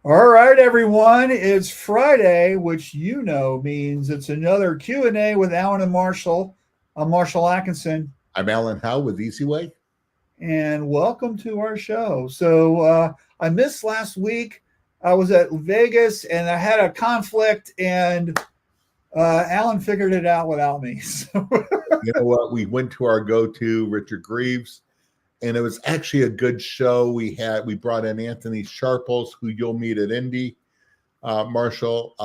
All right, everyone. It's Friday, which means it's another Q&A with Alan and Marshall. I'm Marshall Atkinson. I'm Alan Howe with Easy Way. And welcome to our show. So I missed last week. I was at Vegas and I had a conflict, and Alan figured it out without me. So. You know what? We went to our go-to, Richard Greaves, and it was actually a good show. We brought in Anthony Sharples, who you'll meet at Indy, Marshall.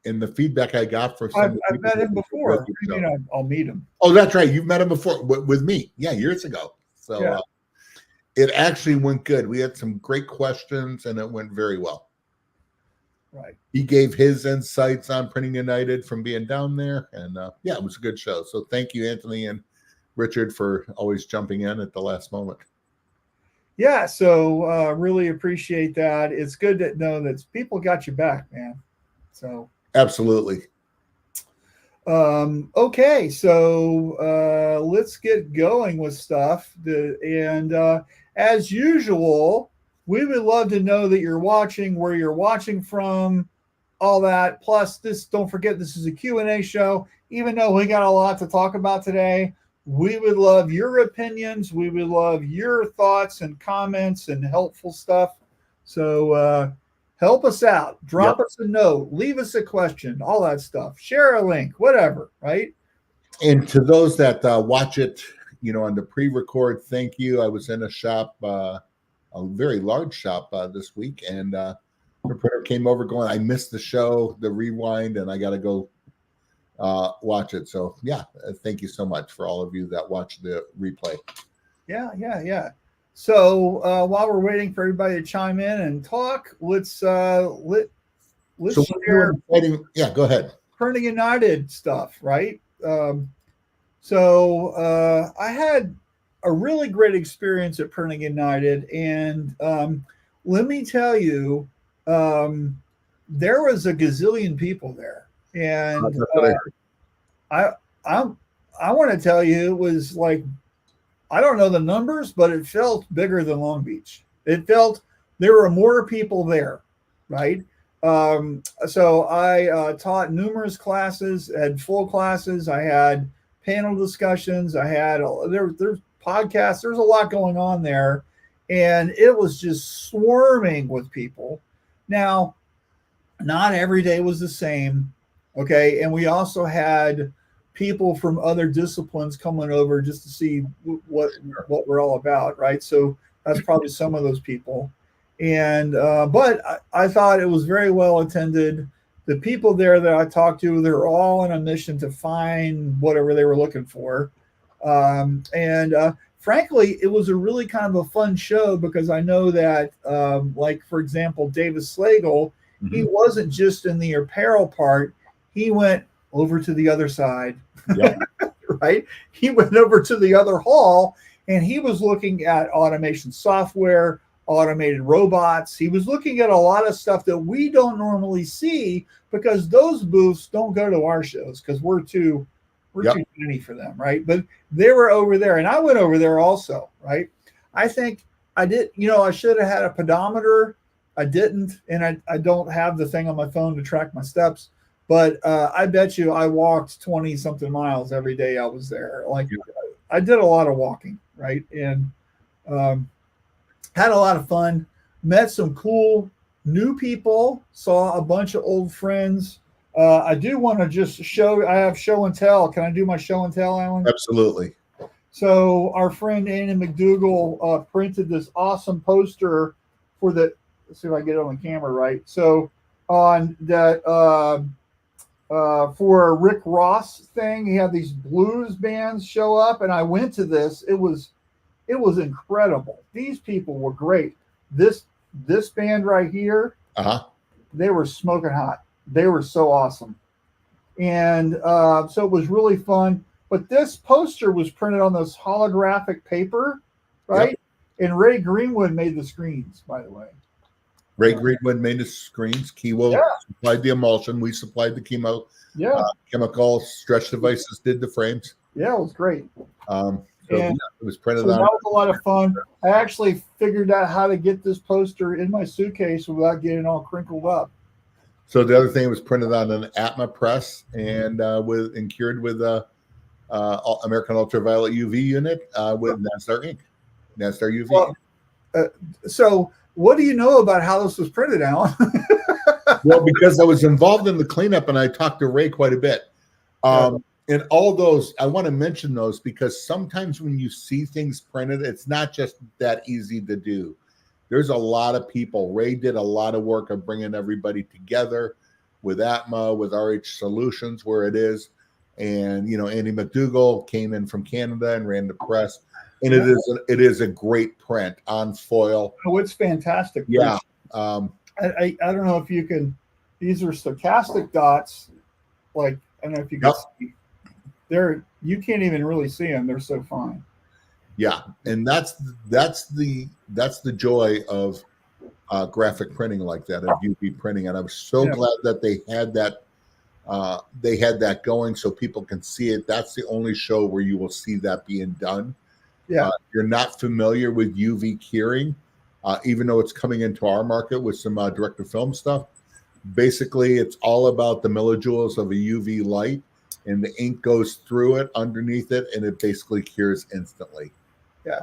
And the feedback I got from some I've met him before. I'll meet him. Oh, that's right. You've met him before with me. Yeah, years ago. So yeah. It actually went good. We had some great questions, and it went very well. Right. He gave his insights on Printing United from being down there. And yeah, it was a good show. So thank you, Anthony and Richard, for always jumping in at the last moment. Yeah, so really appreciate that. It's good to know that people got you back, man. So absolutely. Okay, so let's get going with stuff. As usual, we would love to know that you're watching, where you're watching from, all that. Plus, don't forget, this is a Q&A show. Even though we got a lot to talk about today, we would love your opinions. We would love your thoughts and comments and helpful stuff. So help us out. Drop us a note. Leave us a question. All that stuff. Share a link. Whatever, right? And to those that watch it, on the pre-record, thank you. I was in a shop, a very large shop this week, and the printer came over going, I missed the show, the rewind, and I got to go watch it. So yeah, thank you so much for all of you that watch the replay. Yeah. So while we're waiting for everybody to chime in and talk, let's share. Yeah, go ahead. Printing United stuff, right? So I had a really great experience at Printing United, and let me tell you, there was a gazillion people there, and I want to tell you, it was like, I don't know the numbers, but it felt bigger than Long Beach. It felt there were more people there, right? So I taught numerous classes, had full classes. I had panel discussions. I had there's podcasts. There's a lot going on there, and it was just swarming with people. Now, not every day was the same, okay? And we also had people from other disciplines coming over just to see what we're all about, right? So that's probably some of those people. And but I thought it was very well attended. The people there that I talked to, they're all on a mission to find whatever they were looking for. Frankly, it was a really kind of a fun show, because I know that, like, for example, Davis Slagle, he wasn't just in the apparel part. He went over to the other side, right? He went over to the other hall, and he was looking at automation software, automated robots. He was looking at a lot of stuff that we don't normally see, because those booths don't go to our shows, because we're too tiny for them, right? But they were over there, and I went over there also, right? I think I did, I should have had a pedometer. I didn't, and I don't have the thing on my phone to track my steps. But I bet you I walked 20-something miles every day I was there. Like, I did a lot of walking, right? And had a lot of fun. Met some cool new people. Saw a bunch of old friends. I do want to just I have show and tell. Can I do my show and tell, Alan? Absolutely. So our friend Annie McDougall printed this awesome poster for let's see if I get it on the camera right. So on that... for a Rick Ross thing, he had these blues bands show up, and I went to this. It was incredible. These people were great. This band right here, they were smoking hot. They were so awesome, and so it was really fun. But this poster was printed on this holographic paper, right? Yep. And Ray Greenwood made the screens, by the way. Ray Greenwood made the screens. Kiwo supplied the emulsion. We supplied the chemical stretch devices. Did the frames. Yeah, it was great. So And yeah, it was printed so that on. was a lot of fun. I actually figured out how to get this poster in my suitcase without getting all crinkled up. So the other thing was printed on an Atma press and cured with American ultraviolet UV unit with Nasdar ink, Nasdar UV. Well, so what do you know about how this was printed, Alan? Well, because I was involved in the cleanup and I talked to Ray quite a bit. And all those, I want to mention those because sometimes when you see things printed, it's not just that easy to do. There's a lot of people. Ray did a lot of work of bringing everybody together with Atma, with RH Solutions, where it is. And, you know, Andy McDougall came in from Canada and ran the press. And it is a great print on foil. Oh, it's fantastic. Yeah. I don't know if you can, these are stochastic dots. Like, I don't know if you can see. You can't even really see them. They're so fine. Yeah. And that's the joy of graphic printing like that, of UV printing. And I'm so glad that they had that going so people can see it. That's the only show where you will see that being done. Yeah. If you're not familiar with UV curing, even though it's coming into our market with some direct-to-film stuff. Basically, it's all about the millijoules of a UV light, and the ink goes through it, underneath it, and it basically cures instantly. Yeah.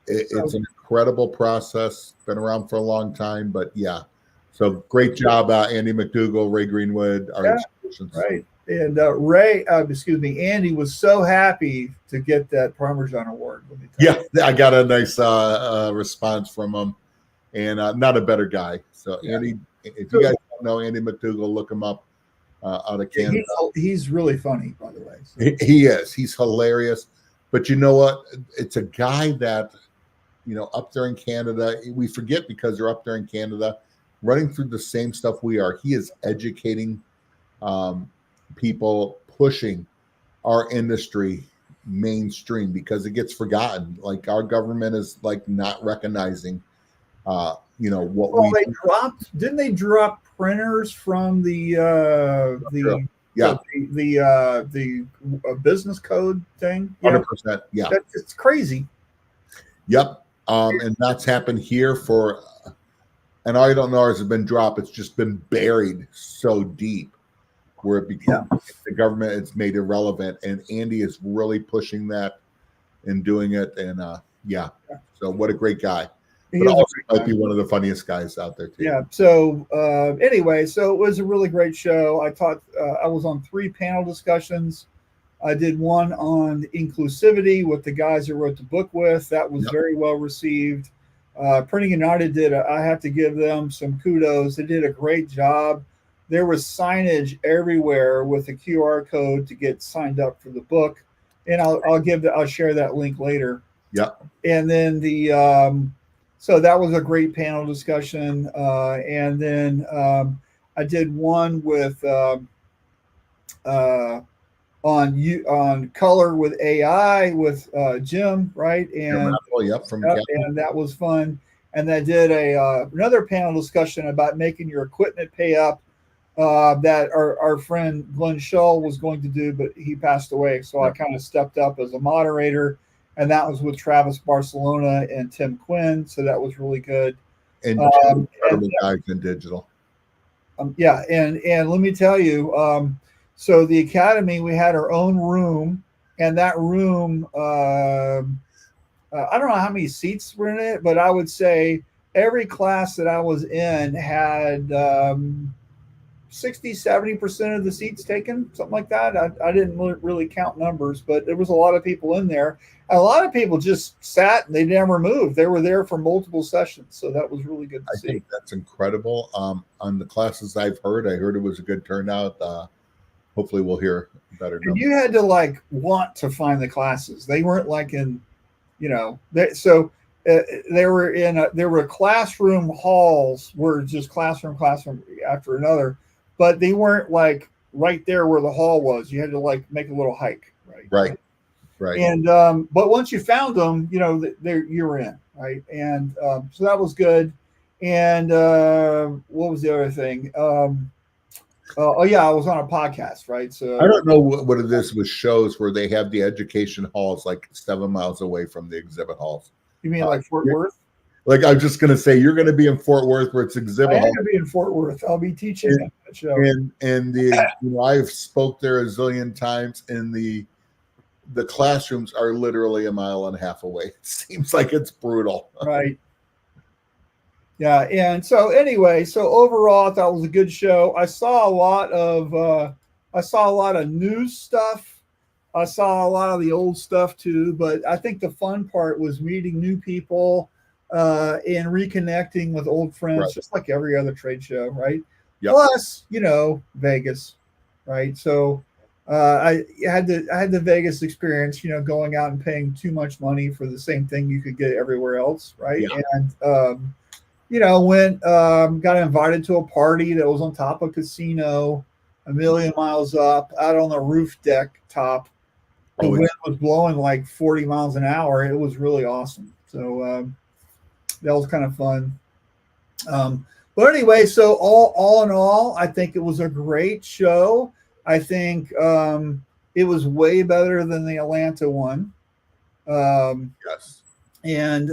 It's an incredible process. Been around for a long time, but yeah. So great job, Andy McDougall, Ray Greenwood, our institutions. Right. And Andy was so happy to get that Parmesan Award. Yeah, I got a nice response from him, and not a better guy. So Andy, if you guys don't know Andy McDougall, look him up out of Canada. He's really funny, by the way. So. He is. He's hilarious. But you know what? It's a guy that, you know, up there in Canada, we forget because they're up there in Canada, running through the same stuff we are. He is educating people, pushing our industry mainstream because it gets forgotten. Like our government is like not recognizing, you know, what didn't they drop printers from the business code thing? 100%. Yeah. It's crazy. Yep. And that's happened here and I don't know, has been dropped. It's just been buried so deep where it becomes the government, it's made irrelevant. And Andy is really pushing that and doing it. And so what a great guy. But also might be one of the funniest guys out there too. Yeah. So anyway, so it was a really great show. I was on 3 panel discussions. I did one on inclusivity with the guys I wrote the book with. That was very well received. Printing United I have to give them some kudos. They did a great job. There was signage everywhere with a QR code to get signed up for the book. And I'll share that link later. Yeah. And then so that was a great panel discussion. And then I did one with on color with AI with Jim, right? And and that was fun. And I did another panel discussion about making your equipment pay up that our friend Glenn Shull was going to do, but he passed away. So I kind of stepped up as a moderator. And that was with Travis Barcelona and Tim Quinn. So that was really good. And incredible guys in digital. And let me tell you, so the Academy, we had our own room, and that room, I don't know how many seats were in it, but I would say every class that I was in had 60-70% of the seats taken, something like that. I didn't really count numbers, but there was a lot of people in there. A lot of people just sat and they never moved. They were there for multiple sessions, so that was really good to see. I think that's incredible. On the classes I've heard, I heard it was a good turnout. Hopefully we'll hear better numbers. And you had to want to find the classes. They weren't in, there were classroom halls where just classroom after another, but they weren't right there where the hall was. You had to make a little hike, right? Right. And but once you found them, you were in, right? And so that was good. And what was the other thing? Oh yeah, I was on a podcast, right? So I don't know what it is with shows where they have the education halls like 7 miles away from the exhibit halls. you mean like Fort Worth? Like I'm just going to say, you're going to be in Fort Worth where it's I exhibit am hall. going to be in Fort Worth. I'll be teaching at that show. And I've spoke there a zillion times, and the classrooms are literally a mile and a half away. It seems like it's brutal. Right. Yeah. And so anyway, so overall, I thought it was a good show. I saw a lot of new stuff. I saw a lot of the old stuff too, but I think the fun part was meeting new people and reconnecting with old friends, Right. just like every other trade show, right? Yep. Plus, Vegas, right? So I had the Vegas experience, going out and paying too much money for the same thing you could get everywhere else, right? Yeah. And got invited to a party that was on top of a casino, a million miles up, out on the roof deck top. The wind was blowing like 40 miles an hour. It was really awesome. So that was kind of fun. But anyway, so all in all, I think it was a great show. I think it was way better than the Atlanta one. Yes. And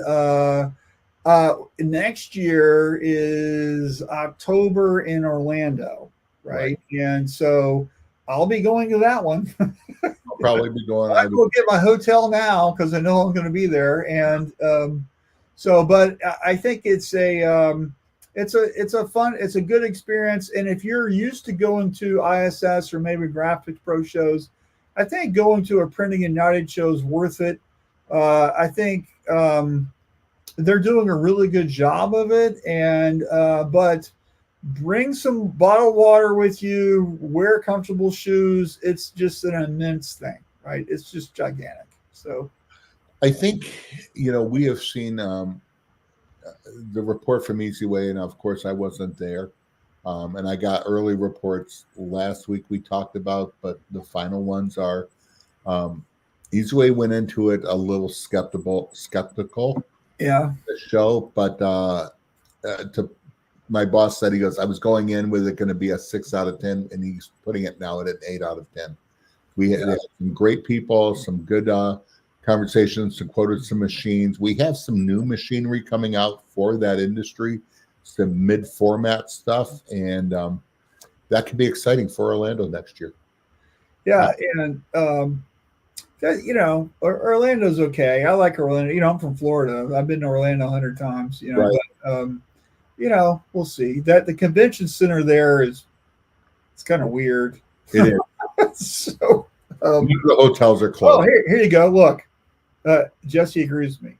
next year is October in Orlando, right? And so I'll be going to that one. I'll probably be going. I will get my hotel now because I know I'm going to be there. And but I think it's a good experience. And if you're used to going to ISS or maybe Graphics Pro shows, I think going to a Printing United show is worth it. I think they're doing a really good job of it. And but bring some bottled water with you, wear comfortable shoes. It's just an immense thing, right? It's just gigantic. So I think, we have seen the report from Easy Way, and of course I wasn't there. And I got early reports last week we talked about, but the final ones are Easy Way went into it a little skeptical. Yeah. The show, but to my boss said, he goes, I was going in with it going to be a 6 out of 10, and he's putting it now at an 8 out of 10. We had some great people, some good conversations, some quoted some machines. We have some new machinery coming out for that industry, some mid-format stuff, and that could be exciting for Orlando next year. Yeah, and Orlando's okay. I like Orlando. I'm from Florida. I've been to Orlando 100 times. Right. But we'll see. That the convention center there it's kind of weird. It is. So the hotels are closed. Oh, here you go. Look, Jesse agrees with me.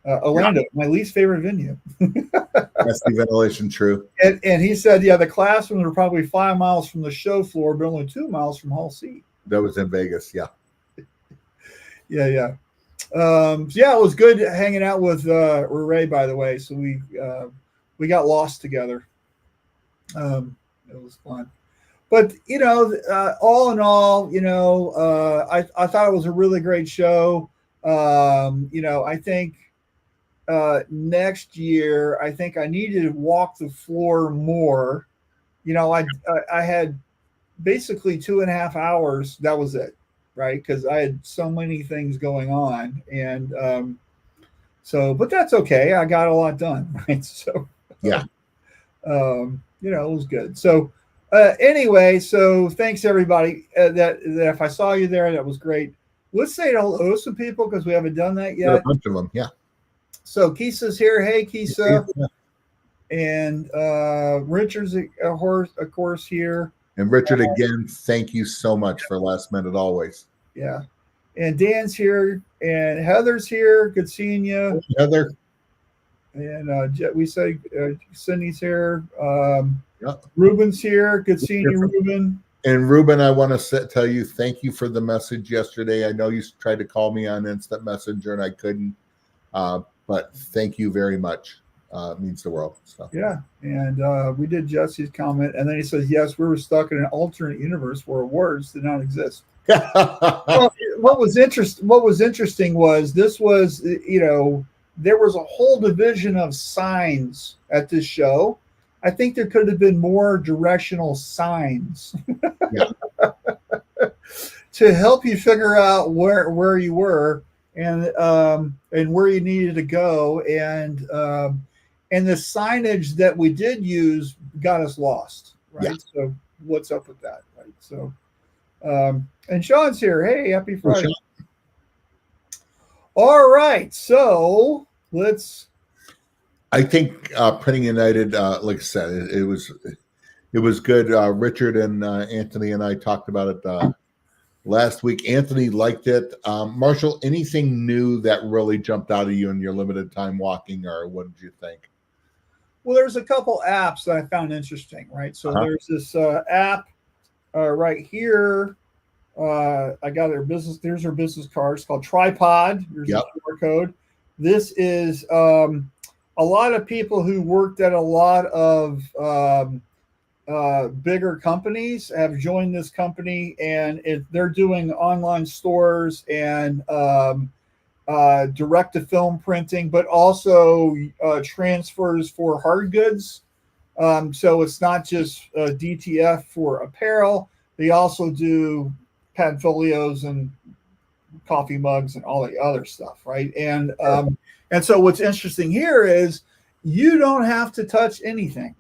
Orlando, my least favorite venue. That's the ventilation, true. And he said, the classrooms are probably 5 miles from the show floor, but only 2 miles from Hall C. That was in Vegas, yeah. Yeah. It was good hanging out with Ray, by the way. So we got lost together. It was fun. But all in all, I thought it was a really great show. I think next year, I think I needed to walk the floor more. I had basically 2.5 hours. That was it, right? Because I had so many things going on, and but that's okay. I got a lot done, right? So yeah, it was good. So. Anyway, so thanks everybody. That if I saw you there, that was great. Let's say hello to some people because we haven't done that yet. A bunch of them, yeah. So Kisa's here. Hey, Kisa. Yeah. And Richard's of course here. And Richard, again, thank you so much for last minute always. Yeah. And Dan's here, and Heather's here. Good seeing you, Heather. And we say Cindy's here. Ruben's here. Good seeing you, Ruben. And Ruben, I want to tell you thank you for the message yesterday. I know you tried to call me on Instant Messenger and I couldn't, but thank you very much. It means the world. So. Yeah, and we did Jesse's comment, and then he says, "Yes, we were stuck in an alternate universe where words did not exist." Well, what was interesting was this was there was a whole division of signs at this show. I think there could have been more directional signs Yeah. to help you figure out where you were and where you needed to go, and the signage that we did use got us lost, Yeah. right? So what's up with that, right? So and Sean's here. Hey, happy Friday. All right, so let's. I think Printing United, like I said, it was good. Richard and Anthony and I talked about it last week. Anthony liked it. Marshall, anything new that really jumped out at you in your limited time walking, or what did you think? Well, there's a couple apps that I found interesting, right? So there's this app right here. I got their business. There's their business card. It's called Tripod. Here's the QR code. This is a lot of people who worked at a lot of bigger companies have joined this company, and they're doing online stores and direct to film printing, but also transfers for hard goods. So it's not just DTF for apparel. They also do padfolios and coffee mugs and all the other stuff, right? And so what's interesting here is you don't have to touch anything.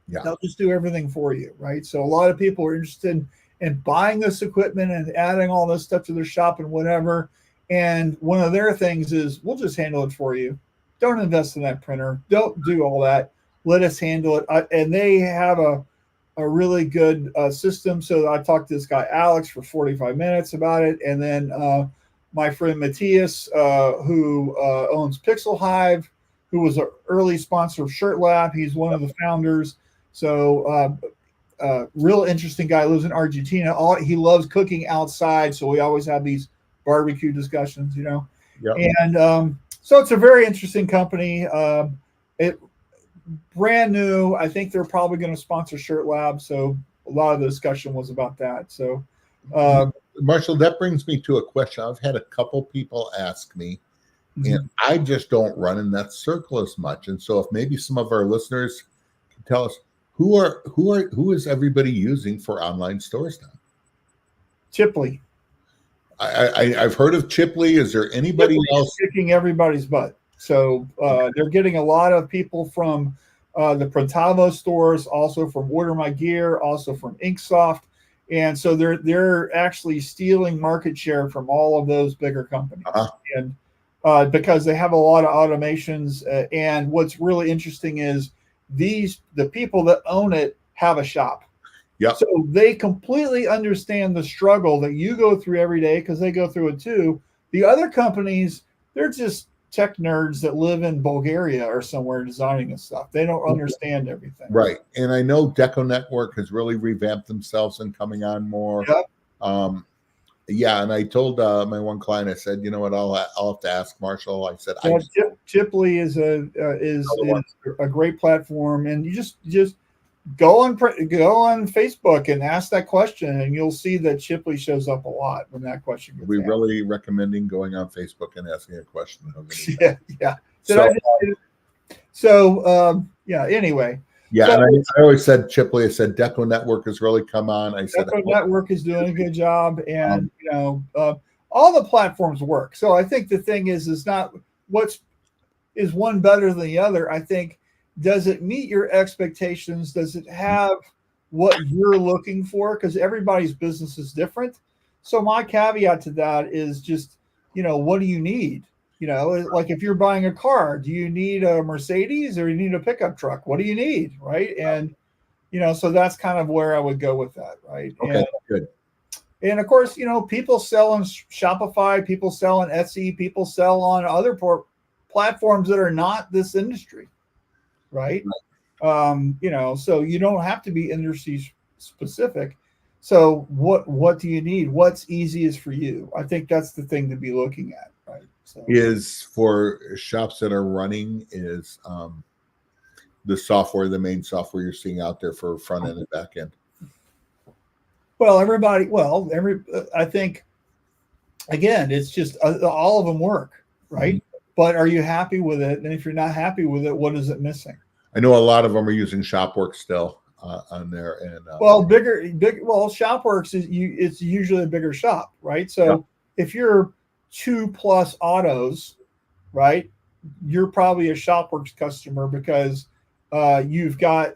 Yeah. They'll just do everything for you, right? So a lot of people are interested in buying this equipment and adding all this stuff to their shop and whatever. And one of their things is, we'll just handle it for you. Don't invest in that printer. Don't do all that. Let us handle it. And they have a really good system. So I talked to this guy, Alex, for 45 minutes about it. And then my friend Matthias, who owns Pixel Hive, who was an early sponsor of Shirt Lab. He's one of the founders. So real interesting guy, lives in Argentina. He loves cooking outside. So we always have these barbecue discussions, you know. Yep. And so it's a very interesting company. It brand new. I think they're probably going to sponsor Shirt Lab. So a lot of the discussion was about that. So Marshall, that brings me to a question. I've had a couple people ask me, and I just don't run in that circle as much. And so if maybe some of our listeners can tell us who is everybody using for online stores now? Chipley. I've heard of Chipley. Is there anybody else kicking everybody's butt? So they're getting a lot of people from the Printavo stores, also from Order My Gear, also from Inksoft, and so they're actually stealing market share from all of those bigger companies, and because they have a lot of automations. And what's really interesting is the people that own it have a shop. Yeah. So they completely understand the struggle that you go through every day, because they go through it too. The other companies, they're just tech nerds that live in Bulgaria or somewhere designing this stuff. They don't understand everything. Right. And I know Deco Network has really revamped themselves and coming on more. Yep. Yeah. And I told my one client, I said, you know what, I'll have to ask Marshall. I said, Chipley is a great platform, and you just go on Facebook and ask that question, and you'll see that Chipley shows up a lot when that question gets asked. Really recommending going on Facebook and asking a question. Yeah. Anyway. Yeah, so, and I always said Chipley. I said Deco Network has really come on. I said Deco Network is doing a good job, and all the platforms work. So I think the thing is not is one better than the other. I think, does it meet your expectations? Does it have what you're looking for? Because everybody's business is different. So my caveat to that is just, what do you need? Like if you're buying a car, do you need a Mercedes or you need a pickup truck? What do you need? Right. And, so that's kind of where I would go with that. Right. Okay, good. And of course, people sell on Shopify, people sell on Etsy, people sell on other platforms that are not this industry. Right. So you don't have to be industry specific. So what do you need? What's easiest for you? I think that's the thing to be looking at. Right. So is for shops that are running is the software, the main software you're seeing out there for front end and back end. Well, I think again, it's just all of them work. Right. But are you happy with it? And if you're not happy with it, what is it missing? I know a lot of them are using Shopworks still on there, and Well, well, Shopworks it's usually a bigger shop, right? yeah, So if you're 2+ autos, right, you're probably a Shopworks customer because you've got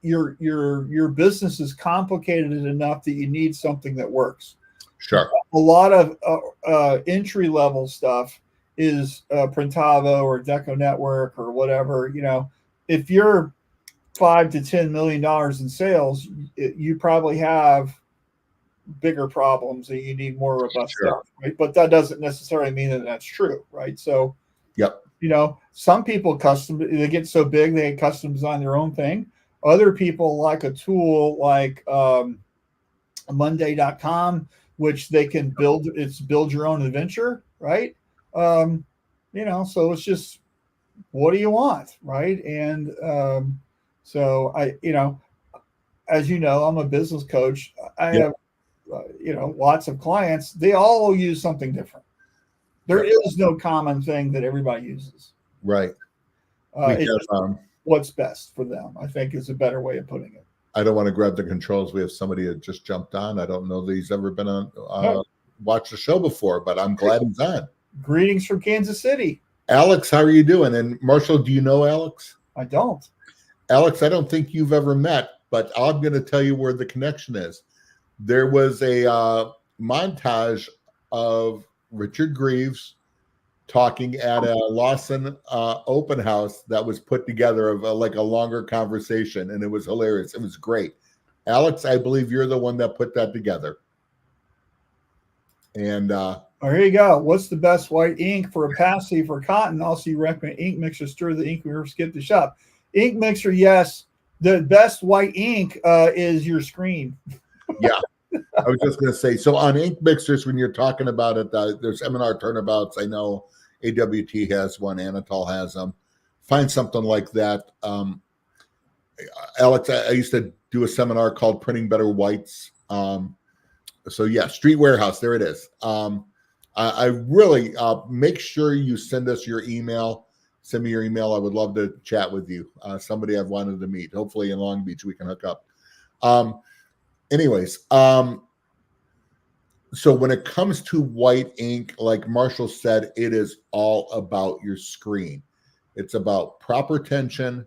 your business is complicated enough that you need something that works. sure, A lot of entry level stuff is Printavo or Deco Network or whatever. If you're $5 to $10 million in sales, you probably have bigger problems and you need more robust sure, stuff, right? But that doesn't necessarily mean that that's true, right? So, yep, some people they get so big they custom design their own thing. Other people like a tool like Monday.com, which they can build your own adventure, right? Um, so it's just, what do you want, right? And so as you know, I'm a business coach. I yep, have lots of clients. They all use something different. There yep, is no common thing that everybody uses. right. We It's just have. what's best for them, I think, is a better way of putting it. I don't want to grab the controls. We have somebody that just jumped on. I don't know that he's ever been on No. watched the show before, but I'm glad he's on. Greetings from Kansas City. Alex, how are you doing? And Marshall, do you know Alex? I don't. Alex, I don't think you've ever met, but I'm going to tell you where the connection is. There was a montage of Richard Greaves talking at a Lawson open house that was put together of like a longer conversation, and it was hilarious. It was great. Alex, I believe you're the one that put that together. And here you go. What's the best white ink for epoxy for cotton? Also, you recommend ink mixer. Stir the ink. We never skip the shop. Ink mixer, yes. The best white ink is your screen. Yeah, I was just going to say. So on ink mixers, when you're talking about it, there's M&R turnabouts. I know AWT has one. Anatol has them. Find something like that. Alex, I used to do a seminar called Printing Better Whites. So yeah, Street Warehouse. There it is. I really make sure you send us your email. Send me your email. I would love to chat with you. Somebody I've wanted to meet. Hopefully in Long Beach we can hook up. Anyways, so when it comes to white ink, like Marshall said, it is all about your screen. It's about proper tension,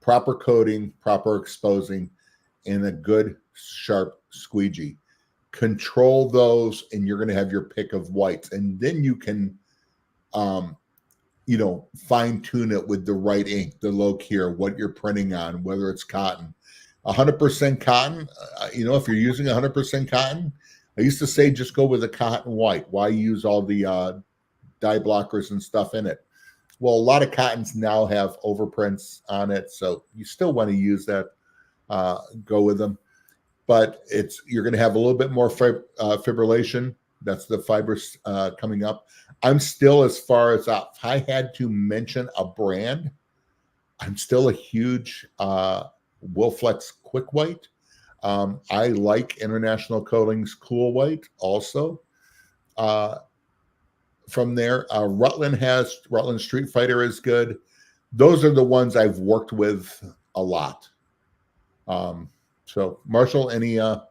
proper coating, proper exposing, and a good sharp squeegee. Control those, and you're going to have your pick of whites, and then you can fine tune it with the right ink, the low cure, what you're printing on, whether it's cotton. 100% cotton, if you're using 100% cotton, I used to say just go with a cotton white. Why use all the dye blockers and stuff in it? Well, a lot of cottons now have overprints on it, so you still want to use that. Go with them. But you're going to have a little bit more fibrillation. That's the fibers coming up. I'm still, as far as if I had to mention a brand, I'm still a huge Wilflex Quick White. I like International Coatings Cool White also. From there, Rutland Street Fighter is good. Those are the ones I've worked with a lot. So Marshall, any shout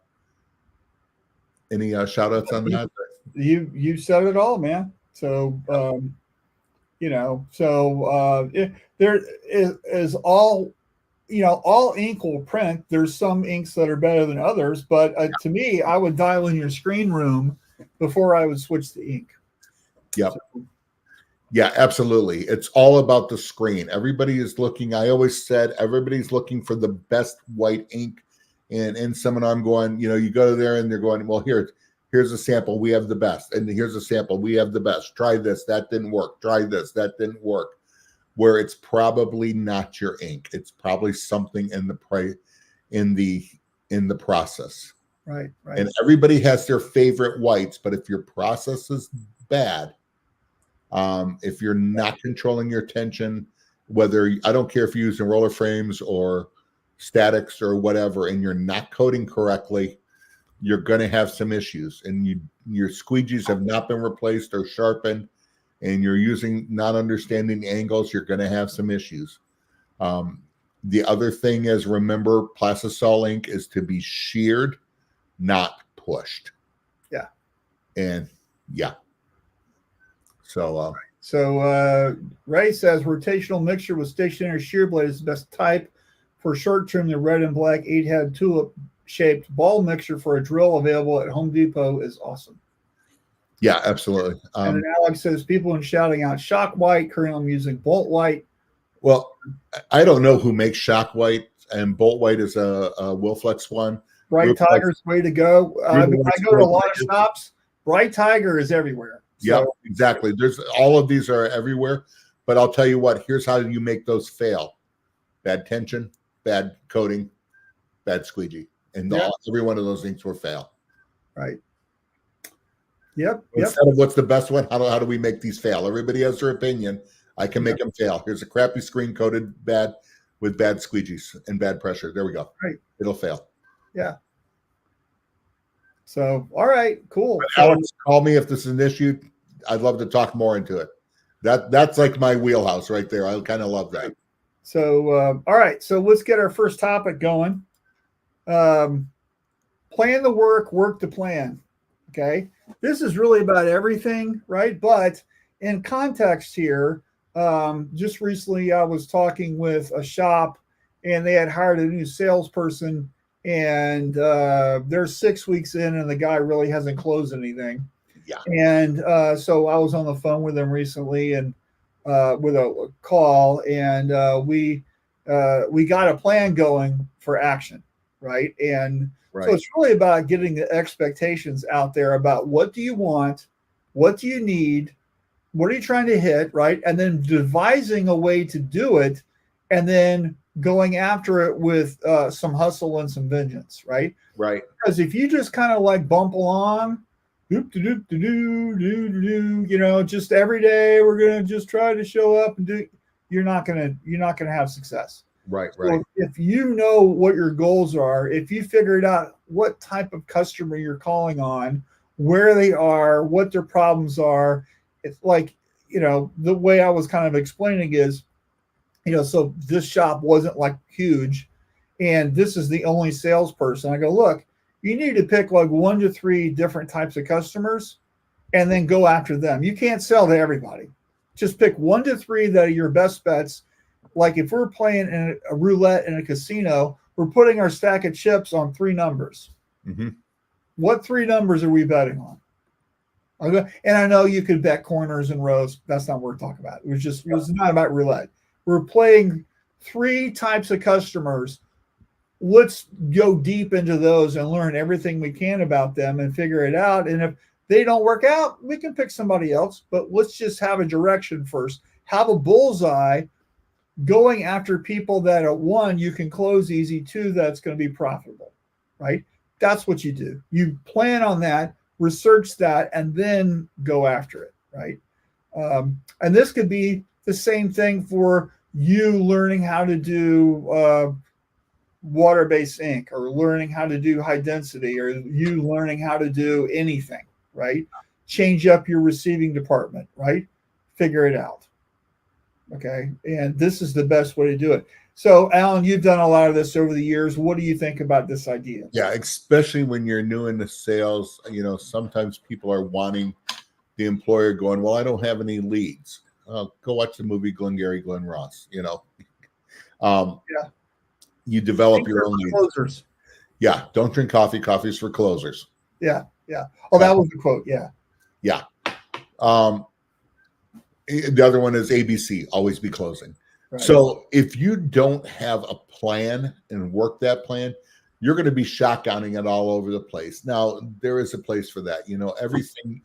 outs on that? You said it all, man. So there is all ink will print. There's some inks that are better than others, but to me, I would dial in your screen room before I would switch to ink. Yep. So, yeah, absolutely. It's all about the screen. Everybody is looking. I always said everybody's looking for the best white ink. And in seminar, I'm going, you go there and they're going, well, here's a sample. We have the best. And here's a sample. We have the best. Try this. That didn't work. Try this. That didn't work. Where it's probably not your ink. It's probably something in the process. Right. And everybody has their favorite whites, but if your process is bad, if you're not controlling your tension, I don't care if you're using roller frames or statics or whatever, and you're not coating correctly, you're going to have some issues. And your squeegees have not been replaced or sharpened, and you're not understanding angles, you're going to have some issues. The other thing is, remember, Plastisol ink is to be sheared, not pushed. Yeah. And yeah. So Ray says rotational mixture with stationary shear blade is the best type for short term. The red and black 8-head tulip shaped ball mixture for a drill available at Home Depot is awesome. Yeah, absolutely. And then Alex says people are shouting out shock white. Currently I'm using bolt white. Well, I don't know who makes shock white, and bolt white is a Wilflex one. Bright Tiger's way to go. I go to a lot of shops. Bright Tiger is everywhere. Yeah, exactly. There's all of these are everywhere. But I'll tell you what, here's how you make those fail. Bad tension, bad coating, bad squeegee. And every one of those things will fail. Right. Yep. Instead of what's the best one, how do we make these fail? Everybody has their opinion. I can make them fail. Here's a crappy screen coated bad with bad squeegees and bad pressure. There we go. Right. It'll fail. Yeah. So, all right, cool. Alex, call me if this is an issue. I'd love to talk more into it. That's like my wheelhouse right there. I kind of love that. So, all right. So let's get our first topic going. Plan the work the plan. Okay. This is really about everything, right? But in context here, just recently I was talking with a shop and they had hired a new salesperson, and they're 6 weeks in and the guy really hasn't closed anything. Yeah. And so I was on the phone with him recently and with a call, and we got a plan going for action, right? And so it's really about getting the expectations out there about what do you want, what do you need, what are you trying to hit, right? And then devising a way to do it, and then going after it with some hustle and some vengeance, right? Right. Because if you just kind of like bump along, just every day we're gonna just try to show up and do, you're not gonna have success. Right. So if you know what your goals are, if you figured out what type of customer you're calling on, where they are, what their problems are, it's like, the way I was kind of explaining is, so this shop wasn't like huge, and this is the only salesperson. I go, look, you need to pick like 1 to 3 different types of customers and then go after them. You can't sell to everybody. Just pick 1 to 3 that are your best bets. Like if we're playing in a roulette in a casino, we're putting our stack of chips on 3 numbers. Mm-hmm. What 3 numbers are we betting on? And I know you could bet corners and rows. That's not what we're talking about. It was not about roulette. We're playing 3 types of customers. Let's go deep into those and learn everything we can about them and figure it out. And if they don't work out, we can pick somebody else. But let's just have a direction first. Have a bullseye going after people that at 1, you can close easy, 2, that's going to be profitable, right? That's what you do. You plan on that, research that, and then go after it, right? And this could be the same thing for you learning how to do water-based ink, or learning how to do high density, or you learning how to do anything, right? Change up your receiving department, right? Figure it out. Okay. And this is the best way to do it. So, Alan, you've done a lot of this over the years. What do you think about this idea? Yeah, especially when you're new into sales, sometimes people are wanting the employer going, well, I don't have any leads. Go watch the movie Glengarry Glen Ross, You develop your own leads. Closers. Yeah, don't drink coffee. Coffee's for closers. Yeah. Oh, that was the quote. Yeah. The other one is ABC, always be closing. Right. So if you don't have a plan and work that plan, you're going to be shotgunning it all over the place. Now, there is a place for that.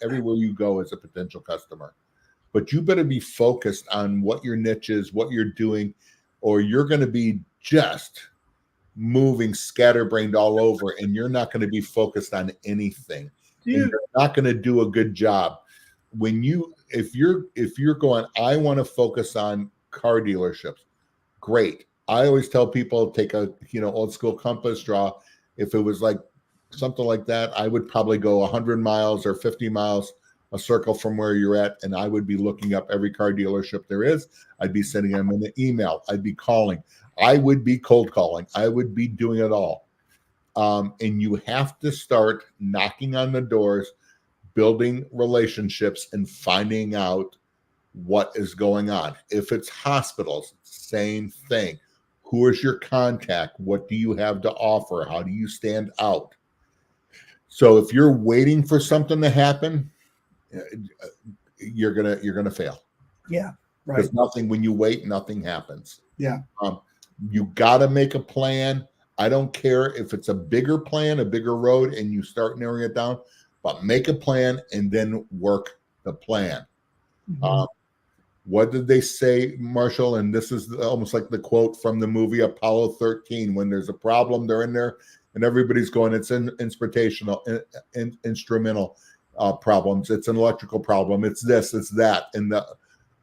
Everywhere you go is a potential customer. But you better be focused on what your niche is, what you're doing, or you're going to be just moving scatterbrained all over, and you're not going to be focused on anything. You're not going to do a good job. If you're going, I want to focus on car dealerships, great. I always tell people, take a old school compass, draw. If it was like something like that, I would probably go 100 miles or 50 miles a circle from where you're at, and I would be looking up every car dealership there is. I'd be sending them an email. I'd be calling. I would be cold calling. I would be doing it all. And you have to start knocking on the doors, building relationships, and finding out what is going on. If it's hospitals, same thing. Who is your contact? What do you have to offer? How do you stand out? So if you're waiting for something to happen, you're gonna fail. Yeah, right. Because nothing, when you wait, nothing happens. Yeah. You got to make a plan. I don't care if it's a bigger plan, a bigger road, and you start narrowing it down, but make a plan and then work the plan. Mm-hmm. What did they say, Marshall? And this is almost like the quote from the movie Apollo 13. When there's a problem, they're in there and everybody's going, it's an instrumental problems. It's an electrical problem. It's this, it's that. And the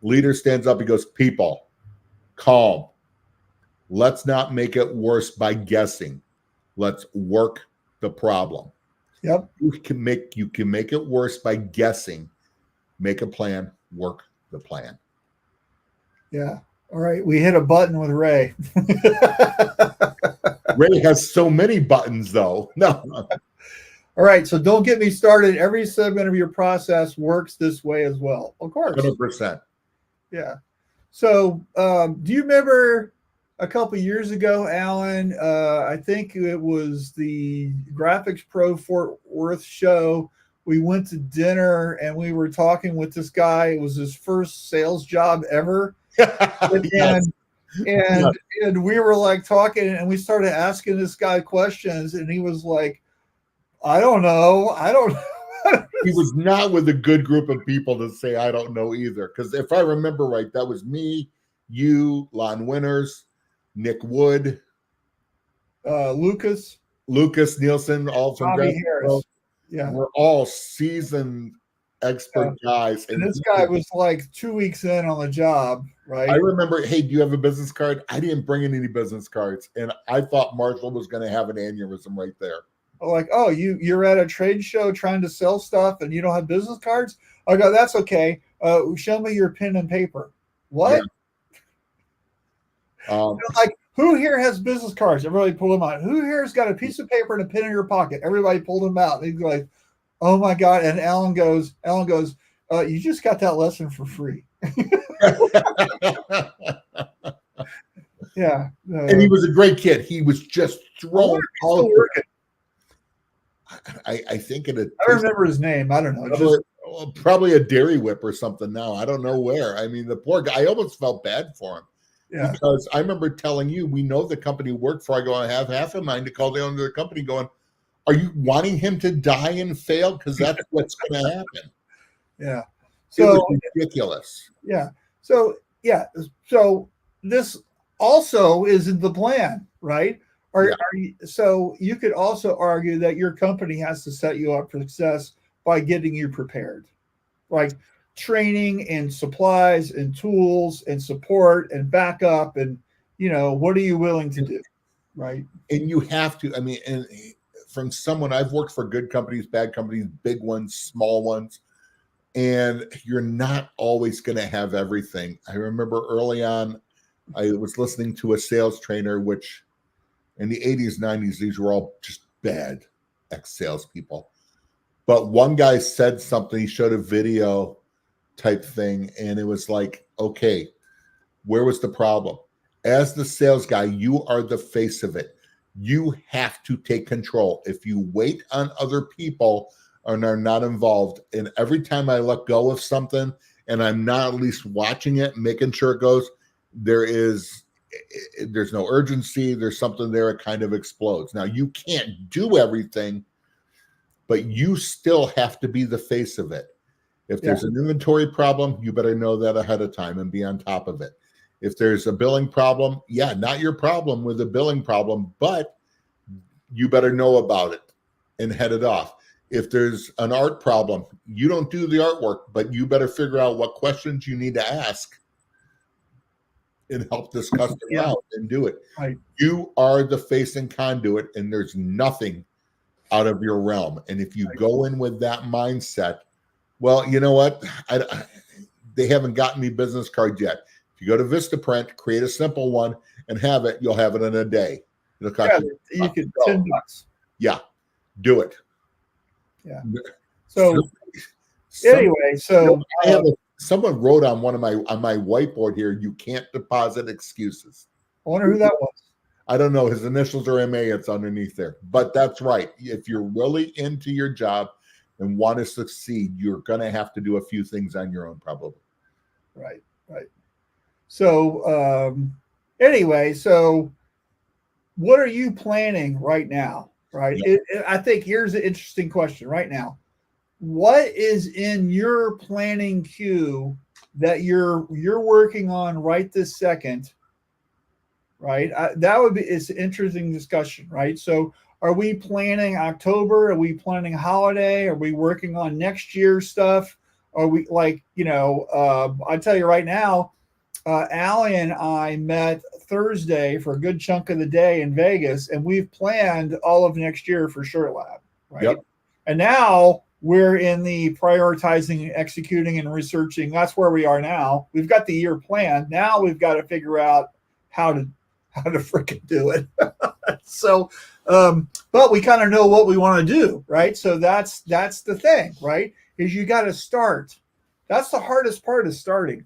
leader stands up. He goes, people, calm. Let's not make it worse by guessing. Let's work the problem. Yep. You can make it worse by guessing. Make a plan, work the plan. Yeah. All right. We hit a button with Ray. Ray has so many buttons, though. No. All right. So don't get me started. Every segment of your process works this way as well. Of course. 100%. Yeah. So do you remember a couple of years ago, Alan? I think it was the Graphics Pro Fort Worth show. We went to dinner and we were talking with this guy. It was his first sales job ever. Yes. And we were like talking and we started asking this guy questions and he was like, I don't know. He was not with a good group of people to say, I don't know either. Because if I remember right, that was me, you, Lon Winters, Nick Wood, Lucas Nielsen, all from Bobby Harris. Yeah. We're all seasoned expert guys. And this guy was like 2 weeks in on the job, right? I remember, hey, do you have a business card? I didn't bring in any business cards. And I thought Marshall was going to have an aneurysm right there. Like, oh, you're at a trade show trying to sell stuff and you don't have business cards? I go, that's okay. Show me your pen and paper. What? Yeah. Like, who here has business cards? Everybody pulled them out. Who here has got a piece of paper and a pen in your pocket? Everybody pulled them out. And he's like, oh my God. And Alan goes, you just got that lesson for free. Yeah. And he was a great kid. He was just throwing all working. I think I remember his name. I don't know. Probably a Dairy Whip or something now. I don't know where. I mean, the poor guy, I almost felt bad for him. Yeah. Because I remember telling you, we know the company worked for. I go, I have half a mind to call the owner of the company going, are you wanting him to die and fail? Because that's what's going to happen. Yeah. So it was ridiculous. Yeah. So this also is in the plan, right? So you could also argue that your company has to set you up for success by getting you prepared, like training and supplies and tools and support and backup and, what are you willing to do, right? And you have to, and from someone, I've worked for good companies, bad companies, big ones, small ones, and you're not always going to have everything. I remember early on, I was listening to a sales trainer, which in the 80s, 90s, these were all just bad ex-salespeople. But one guy said something, he showed a video type thing, and it was like, okay, where was the problem? As the sales guy, you are the face of it. You have to take control. If you wait on other people and are not involved, and every time I let go of something and I'm not at least watching it, making sure it goes, there's no urgency. There's something there. It kind of explodes. Now, you can't do everything, but you still have to be the face of it. If there's an inventory problem, you better know that ahead of time and be on top of it. If there's a billing problem, not your problem with a billing problem, but you better know about it and head it off. If there's an art problem, you don't do the artwork, but you better figure out what questions you need to ask and help this customer out and do it. Right. You are the face and conduit, and there's nothing out of your realm. And if you go in with that mindset, Well, you know what? They haven't gotten me business cards yet. If you go to Vistaprint, create a simple one and have it, you'll have it in a day. It'll cost you could $10. Yeah, do it. Yeah. So anyway, so someone wrote on my whiteboard here, you can't deposit excuses. I wonder who that was. I don't know. His initials are MA. It's underneath there. But that's right. If you're really into your job and want to succeed, you're going to have to do a few things on your own, probably. Right. So anyway, so what are you planning right now? Right. Yeah. I think here's an interesting question right now. What is in your planning queue that you're working on right this second? Right. That would be, it's an interesting discussion. Right. So are we planning October? Are we planning holiday? Are we working on next year's stuff? Are we like, I tell you right now, Allie and I met Thursday for a good chunk of the day in Vegas, and we've planned all of next year for Shirt Lab. Right. Yep. And now we're in the prioritizing, executing, and researching. That's where we are now. We've got the year planned. Now we've got to figure out how to freaking do it. So, but we kind of know what we want to do, right? So that's the thing, right? Is you got to start. That's the hardest part, is starting.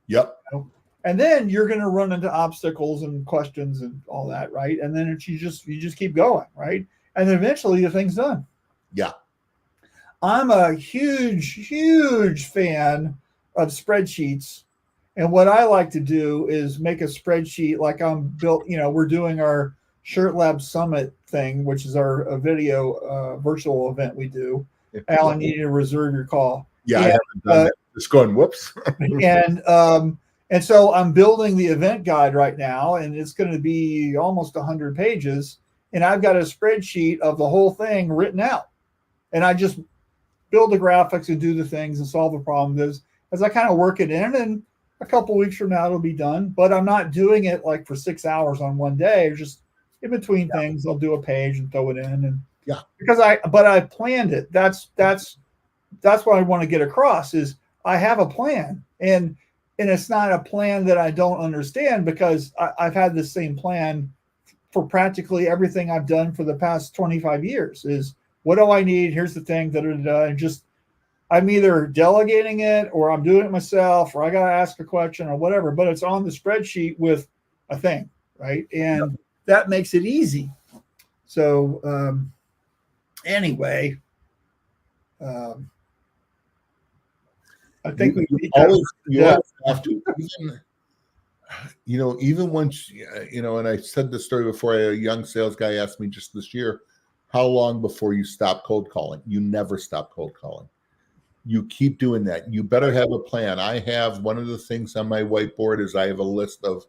Yep. And then you're going to run into obstacles and questions and all that, right? And then you just keep going, right? And then eventually the thing's done. Yeah. I'm a huge fan of spreadsheets. And what I like to do is make a spreadsheet like we're doing our Shirt Lab Summit thing, which is our video virtual event we do. Alan, you need to reserve your call. Yeah, I haven't done that. Just going, whoops. And so I'm building the event guide right now, and it's going to be almost 100 pages. And I've got a spreadsheet of the whole thing written out. And I just build the graphics and do the things and solve the problem as I kind of work it in. And a couple of weeks from now, it'll be done. But I'm not doing it like for 6 hours on one day. Just in between things, I'll do a page and throw it in. And because I planned it. That's what I want to get across is I have a plan. And it's not a plan that I don't understand, because I've had the same plan for practically everything I've done for the past 25 years is, what do I need? Here's the thing. And just, I'm either delegating it or I'm doing it myself, or I got to ask a question or whatever, but it's on the spreadsheet with a thing. Right. And that makes it easy. So anyway, I think you always have to, even once, and I said this story before. A young sales guy asked me just this year, how long before you stop cold calling? You never stop cold calling. You keep doing that. You better have a plan. I have one of the things on my whiteboard is I have a list of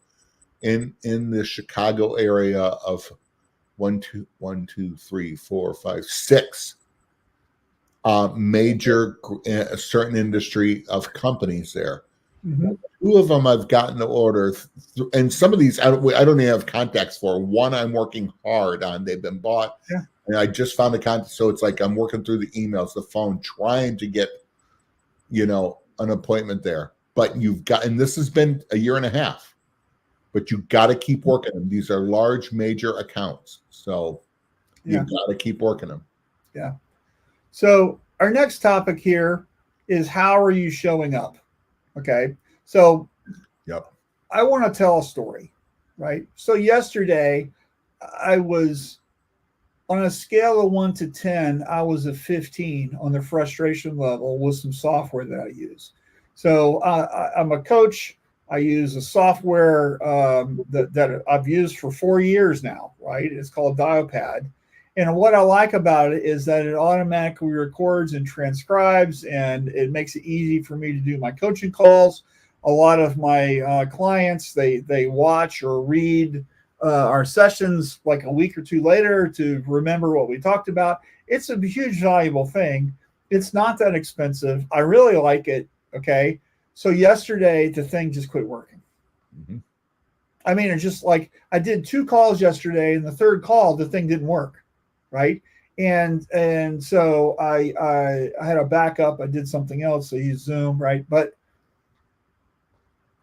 in the Chicago area of 6 major certain industry of companies there. Mm-hmm. 2 of them I've gotten to order, and some of these I don't even have contacts for. One I'm working hard on. They've been bought, and I just found the contact. So it's like I'm working through the emails, the phone, trying to get, an appointment there. But and this has been a year and a half, but you got to keep working them. These are large, major accounts, so you got to keep working them. Yeah. So our next topic here is, how are you showing up? Okay. So I want to tell a story, right? So yesterday I was on a scale of 1 to 10, I was a 15 on the frustration level with some software that I use. So I'm a coach. I use a software that I've used for 4 years now, right? It's called Dialpad. And what I like about it is that it automatically records and transcribes, and it makes it easy for me to do my coaching calls. A lot of my clients, they watch or read our sessions like a week or 2 later to remember what we talked about. It's a huge, valuable thing. It's not that expensive. I really like it. Okay. So yesterday, the thing just quit working. Mm-hmm. I mean, it's just like I did 2 calls yesterday, and the third call, the thing didn't work. Right. And so I had a backup. I did something else. I used Zoom, right? But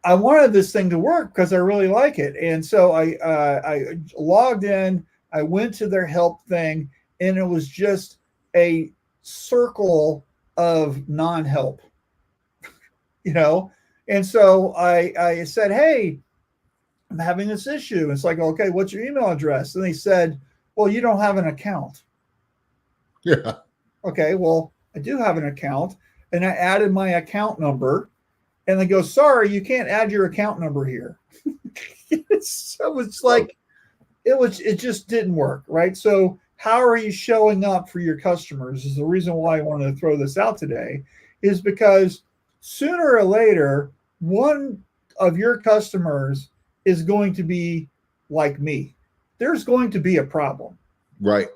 I wanted this thing to work because I really like it. And so I logged in. I went to their help thing, and it was just a circle of non-help, you know. And so I said, "Hey, I'm having this issue." It's like, "Okay, what's your email address?" And they said, "Well, you don't have an account." Yeah. Okay, well, I do have an account, and I added my account number, and they go, "Sorry, you can't add your account number here." So it's like it just didn't work, right? So how are you showing up for your customers is the reason why I wanted to throw this out today, is because sooner or later, one of your customers is going to be like me. There's going to be a problem, Right.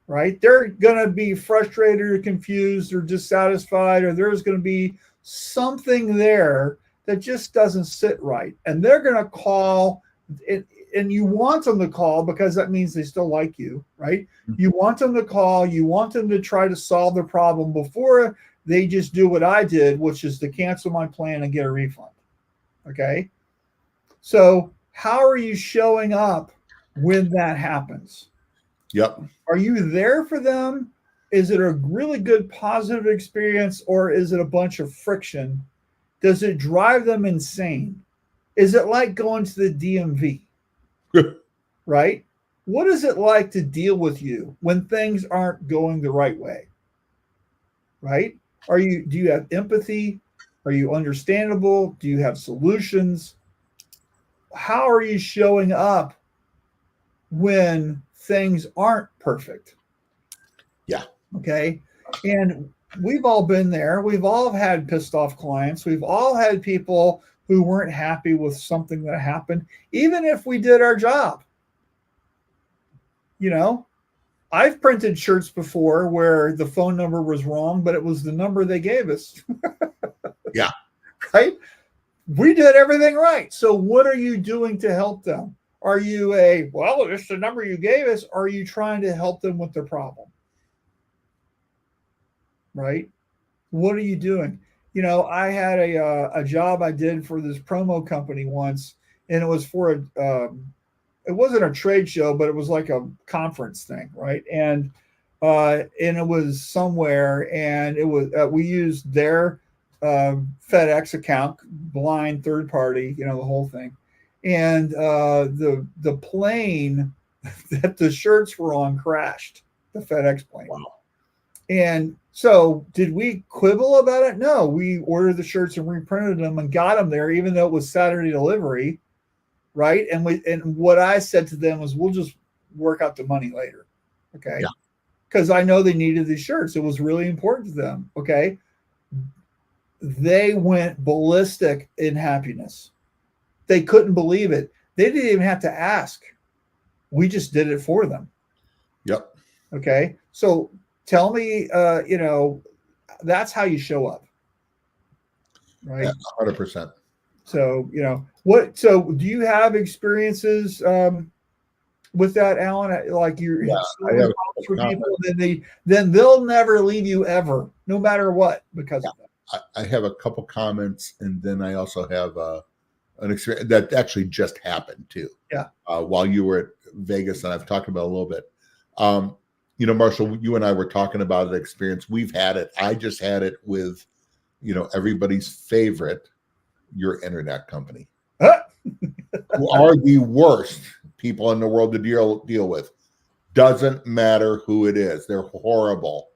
right? They're going to be frustrated or confused or dissatisfied, or there's going to be something there that just doesn't sit right. And they're going to call it, and you want them to call because that means they still like you, right? You want them to call, you want them to try to solve the problem before they just do what I did, which is to cancel my plan and get a refund. Okay. So, how are you showing up when that happens? Yep. Are you there for them? Is it a really good positive experience, or is it a bunch of friction? Does it drive them insane? Is it like going to the DMV? Right? What is it like to deal with you when things aren't going the right way? Right? Do you have empathy? Are you understandable? Do you have solutions? How are you showing up when things aren't perfect? Yeah. Okay. And we've all been there. We've all had pissed off clients. We've all had people who weren't happy with something that happened, even if we did our job. You know, I've printed shirts before where the phone number was wrong, but it was the number they gave us. Yeah. Right? We did everything right. So what are you doing to help them? Are you well, it's the number you gave us? Or are you trying to help them with their problem? Right? What are you doing? You know, I had a job I did for this promo company once, and it was for it wasn't a trade show, but it was like a conference thing, right? And it was somewhere, and it was we used their FedEx account, blind third party, you know, the whole thing, and the plane that the shirts were on crashed, the FedEx plane. Wow. And so, did we quibble about it? No, we ordered the shirts and reprinted them and got them there, even though it was Saturday delivery, right? And what I said to them was, we'll just work out the money later, okay? Yeah. Because I know they needed these shirts. It was really important to them, okay? They went ballistic in happiness. They couldn't believe it. They didn't even have to ask. We just did it for them. Yep. Okay, so tell me, you know, that's how you show up, right? Yeah, 100%. So, you know, what? So, do you have experiences with that, Alan? Like you're I have for people, then they'll never leave you ever, no matter what, because of that. I have a couple comments, and then I also have an experience that actually just happened too. Yeah. While you were at Vegas, and I've talked about it a little bit. You know, Marshall, you and I were talking about an experience. We've had it. I just had it with, you know, everybody's favorite, your internet company, who are the worst people in the world to deal with. Doesn't matter who it is. They're horrible.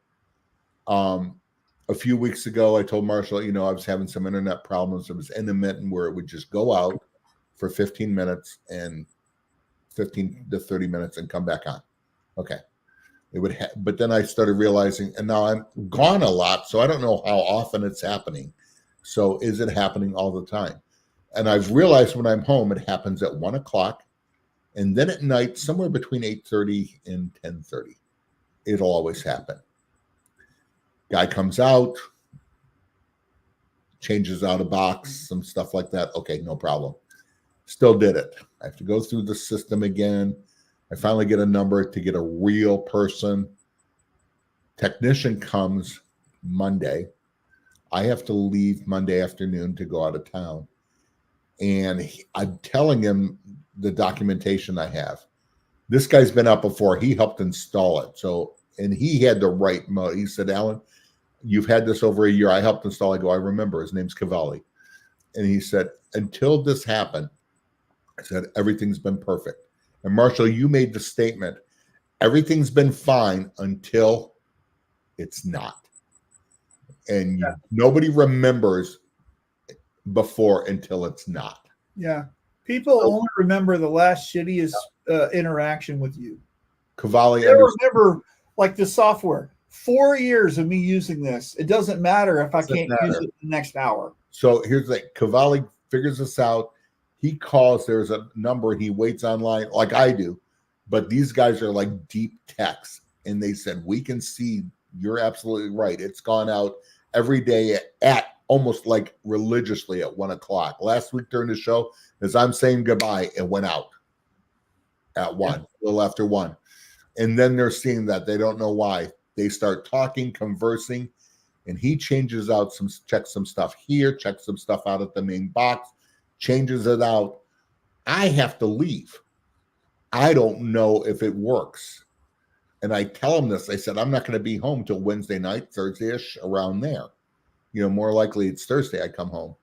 A few weeks ago, I told Marshall, you know, I was having some internet problems. It was intermittent where it would just go out for 15 minutes and 15 to 30 minutes and come back on. Okay. It would, but then I started realizing, and now I'm gone a lot, so I don't know how often it's happening. So is it happening all the time? And I've realized when I'm home, it happens at 1 o'clock, and then at night, somewhere between 8:30 and 10:30, it'll always happen. Guy comes out, changes out a box, some stuff like that. Okay, no problem. Still did it. I have to go through the system again. I finally get a number to get a real person. Technician comes Monday. I have to leave Monday afternoon to go out of town. And I'm telling him the documentation I have. This guy's been out before. He helped install it. So, and he had the right mode. He said, Alan, you've had this over a year. I helped install. I go, I remember. His name's Cavalli. And he said, until this happened, I said, everything's been perfect. And Marshall, you made the statement, everything's been fine until it's not. And nobody remembers before until it's not. Yeah. People only remember the last shittiest interaction with you. Cavalli, they remember like the software. 4 years of me using this. It doesn't matter if I can't use it the next hour. So here's the thing. Cavalli figures this out. He calls, there's a number, he waits online like I do, but these guys are like deep techs. And they said, we can see, you're absolutely right. It's gone out every day at almost like religiously at 1 o'clock. Last week during the show, as I'm saying goodbye, it went out at 1, a little after 1. And then they're seeing that. They don't know why. They start talking, conversing, and he changes out checks some stuff here, checks some stuff out at the main box, changes it out. I have to leave. I don't know if it works. And I tell him this. I said, I'm not going to be home till Wednesday night, Thursday-ish, around there. You know, more likely it's Thursday I come home.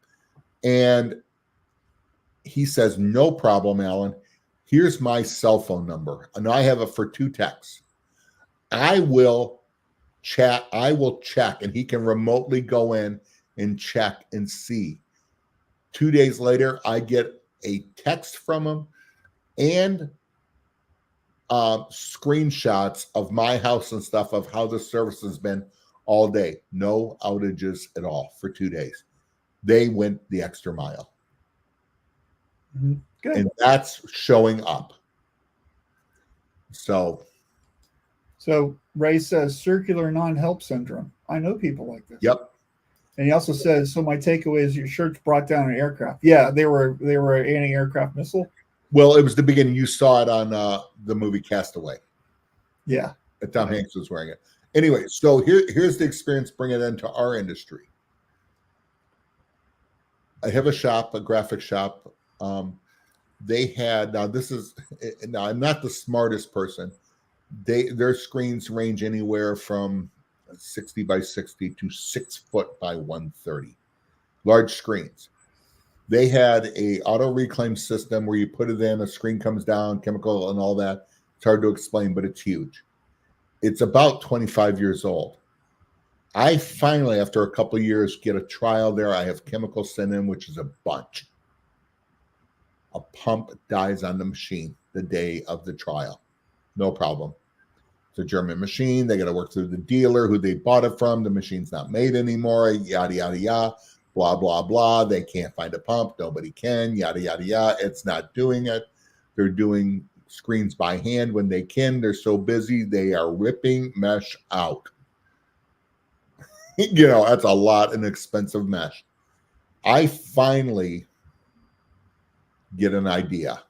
And he says, no problem, Alan. Here's my cell phone number. And I have it for 2 texts. I will check, and he can remotely go in and check and see. 2 days later, I get a text from him and screenshots of my house and stuff of how the service has been all day. No outages at all for 2 days. They went the extra mile. Mm-hmm. Good. And that's showing up. So Ray says circular non-help syndrome. I know people like this. Yep. And he also says, so my takeaway is your shirts brought down an aircraft. Yeah, they were an anti-aircraft missile. Well, it was the beginning. You saw it on the movie Castaway. Yeah. Tom Hanks was wearing it. Anyway, so here's the experience, bring it into our industry. I have a shop, a graphic shop. They had, now I'm not the smartest person. Their screens range anywhere from 60 by 60 to 6 foot by 130. Large screens. They had a auto reclaim system where you put it in, a screen comes down, chemical and all that. It's hard to explain, but it's huge. It's about 25 years old. I finally, after a couple of years, get a trial there. I have chemicals sent in, which is a bunch. A pump dies on the machine the day of the trial. No problem. It's a German machine. They got to work through the dealer who they bought it from. The machine's not made anymore. Yada, yada, yada. Blah, blah, blah. They can't find a pump. Nobody can. Yada, yada, yada. It's not doing it. They're doing screens by hand when they can. They're so busy. They are ripping mesh out. You know, that's a lot of expensive mesh. I finally get an idea.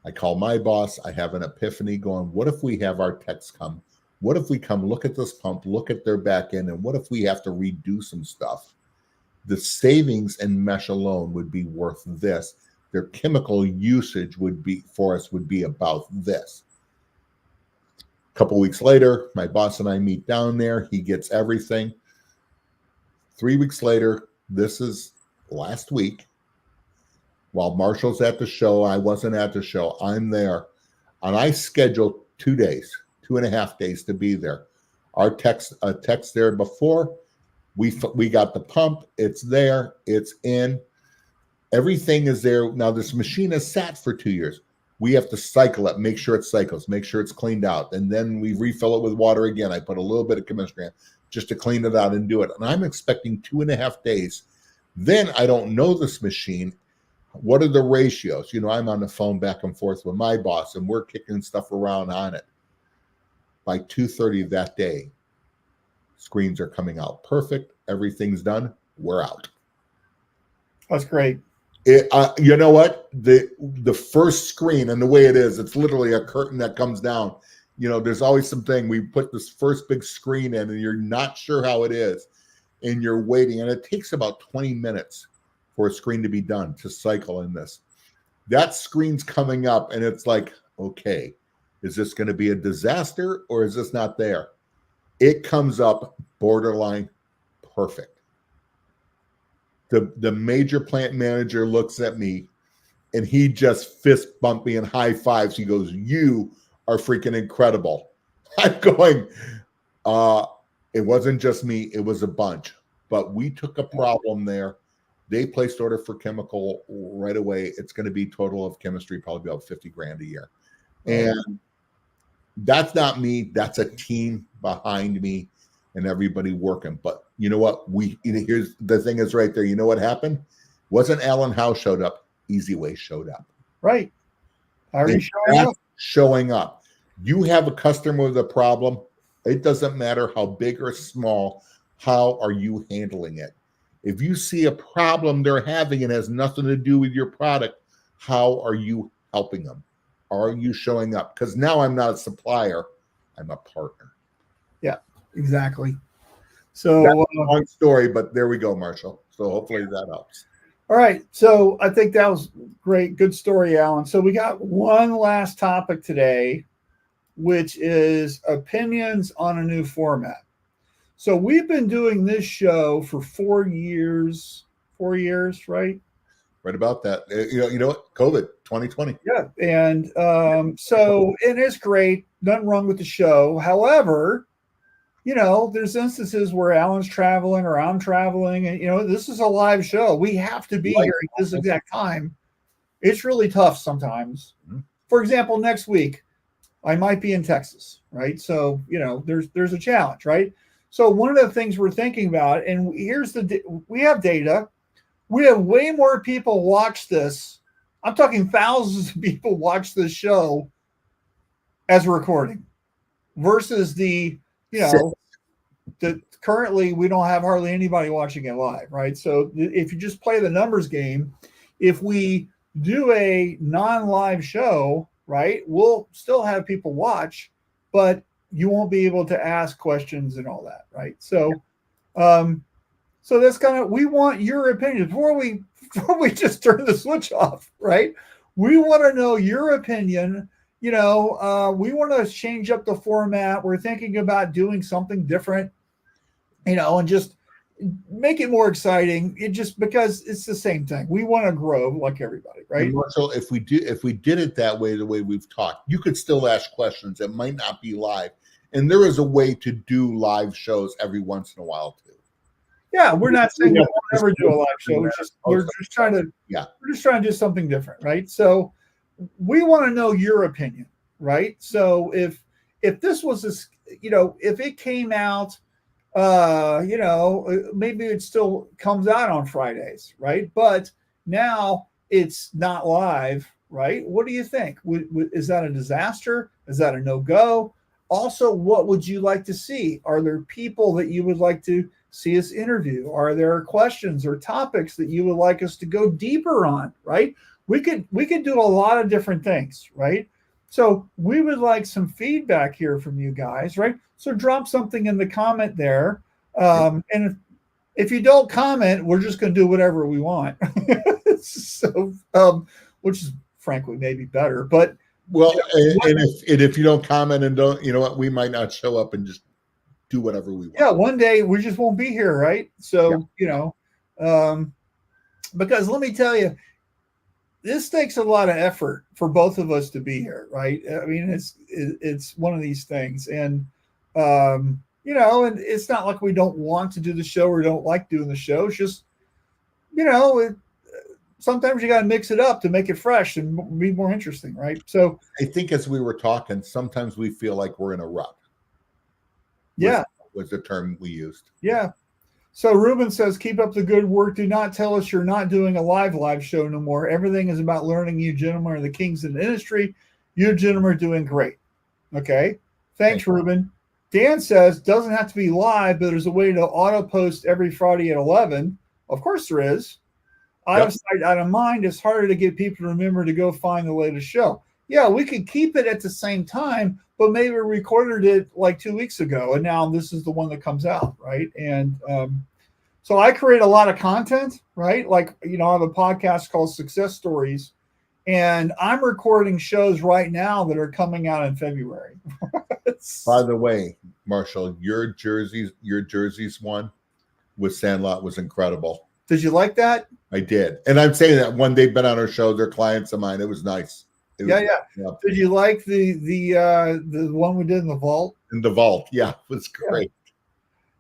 I call my boss. I have an epiphany going, what if we have our techs come? What if we come look at this pump, look at their back end, and what if we have to redo some stuff? The savings in mesh alone would be worth this. Their chemical usage would be about this. A couple weeks later, my boss and I meet down there. He gets everything. 3 weeks later, this is last week, while Marshall's at the show, I wasn't at the show, I'm there. And I scheduled 2 days, 2.5 days to be there. Our text there before, we got the pump, it's there, it's in. Everything is there. Now, this machine has sat for 2 years. We have to cycle it, make sure it cycles, make sure it's cleaned out. And then we refill it with water again. I put a little bit of chemistry in just to clean it out and do it. And I'm expecting 2.5 days. Then I don't know this machine. What are the ratios? You know, I'm on the phone back and forth with my boss, and we're kicking stuff around on it. By 2:30 that day, screens are coming out perfect. Everything's done. We're out. That's great. You know what? The first screen, and the way it is, it's literally a curtain that comes down. there's always something. We put this first big screen in and you're not sure how it is. And you're waiting. And it takes about 20 minutes for a screen to be done, to cycle in this. That screen's coming up and it's like, okay, is this going to be a disaster or is this not there? It comes up borderline perfect. The major plant manager looks at me and he just fist bump me and high fives. He goes, "You are freaking incredible." I'm going, it wasn't just me, it was a bunch. But we took a problem there. They placed order for chemical right away. It's going to be total of chemistry, probably about 50 grand a year. And that's not me. That's a team behind me and everybody working. But you know what? Here's the thing is right there. You know what happened? Wasn't Alan Howe showed up. Easy Way showed up. Right. Are you showing up? Showing up. You have a customer with a problem. It doesn't matter how big or small. How are you handling it? If you see a problem they're having and has nothing to do with your product, how are you helping them? Are you showing up? Because now I'm not a supplier, I'm a partner. Yeah, exactly. So that's a long story, but there we go, Marshall. So hopefully that helps. All right. So I think that was great. Good story, Alan. So we got one last topic today, which is opinions on a new format. So we've been doing this show for 4 years, right? Right about that. You know what? COVID 2020. Yeah. And so it is great. Nothing wrong with the show. However, there's instances where Alan's traveling or I'm traveling, and this is a live show. We have to be here at this exact time. It's really tough sometimes. Mm-hmm. For example, next week I might be in Texas, right? So there's a challenge, right? So one of the things we're thinking about, and we have data. We have way more people watch this. I'm talking thousands of people watch this show as a recording versus that currently we don't have hardly anybody watching it live, right? So if you just play the numbers game, if we do a non-live show, right, we'll still have people watch, but you won't be able to ask questions and all that, right? So, so that's we want your opinion before we just turn the switch off, right? We want to know your opinion. We want to change up the format. We're thinking about doing something different, and just make it more exciting. Because it's the same thing. We want to grow like everybody, right? And Marshall, if we did it that way, the way we've talked, you could still ask questions. It might not be live. And there is a way to do live shows every once in a while too. Yeah, we're not saying we'll never do a live show. We're just trying to do something different, right? So we want to know your opinion, right? So if this was if it came out, maybe it still comes out on Fridays, right? But now it's not live, right? What do you think? Is that a disaster? Is that a no-go? Also, what would you like to see? Are there people that you would like to see us interview? Are there questions or topics that you would like us to go deeper on, right? We could do a lot of different things, right? So we would like some feedback here from you guys, right? So drop something in the comment there. And if you don't comment, we're just going to do whatever we want. So, which is frankly maybe better, but if you don't comment and don't, we might not show up and just do whatever we want. Yeah, one day we just won't be here, right? So, because let me tell you, this takes a lot of effort for both of us to be here, right? I mean, it's one of these things, and and it's not like we don't want to do the show or don't like doing the show. It's just, sometimes you got to mix it up to make it fresh and be more interesting, right? So I think as we were talking, sometimes we feel like we're in a rut. Yeah. Was the term we used. Yeah. So Ruben says, keep up the good work. Do not tell us you're not doing a live show no more. Everything is about learning. You gentlemen are the kings in the industry. You gentlemen are doing great. Okay. Thanks, Ruben. Dan says, doesn't have to be live, but there's a way to auto post every Friday at 11. Of course there is. Out of sight, out of mind. It's harder to get people to remember to go find the latest show. yeah, we could keep it at the same time, but maybe we recorded it like 2 weeks ago, and now this is the one that comes out, right? And so I create a lot of content, right? Like, I have a podcast called Success Stories, and I'm recording shows right now that are coming out in February. By the way, Marshall, your jerseys one with Sandlot was incredible. Did you like that? I did. And I'm saying that one, they've been on our show, they're clients of mine. It was nice. Yeah. Did you like the one we did in the vault? In the vault, yeah, it was great.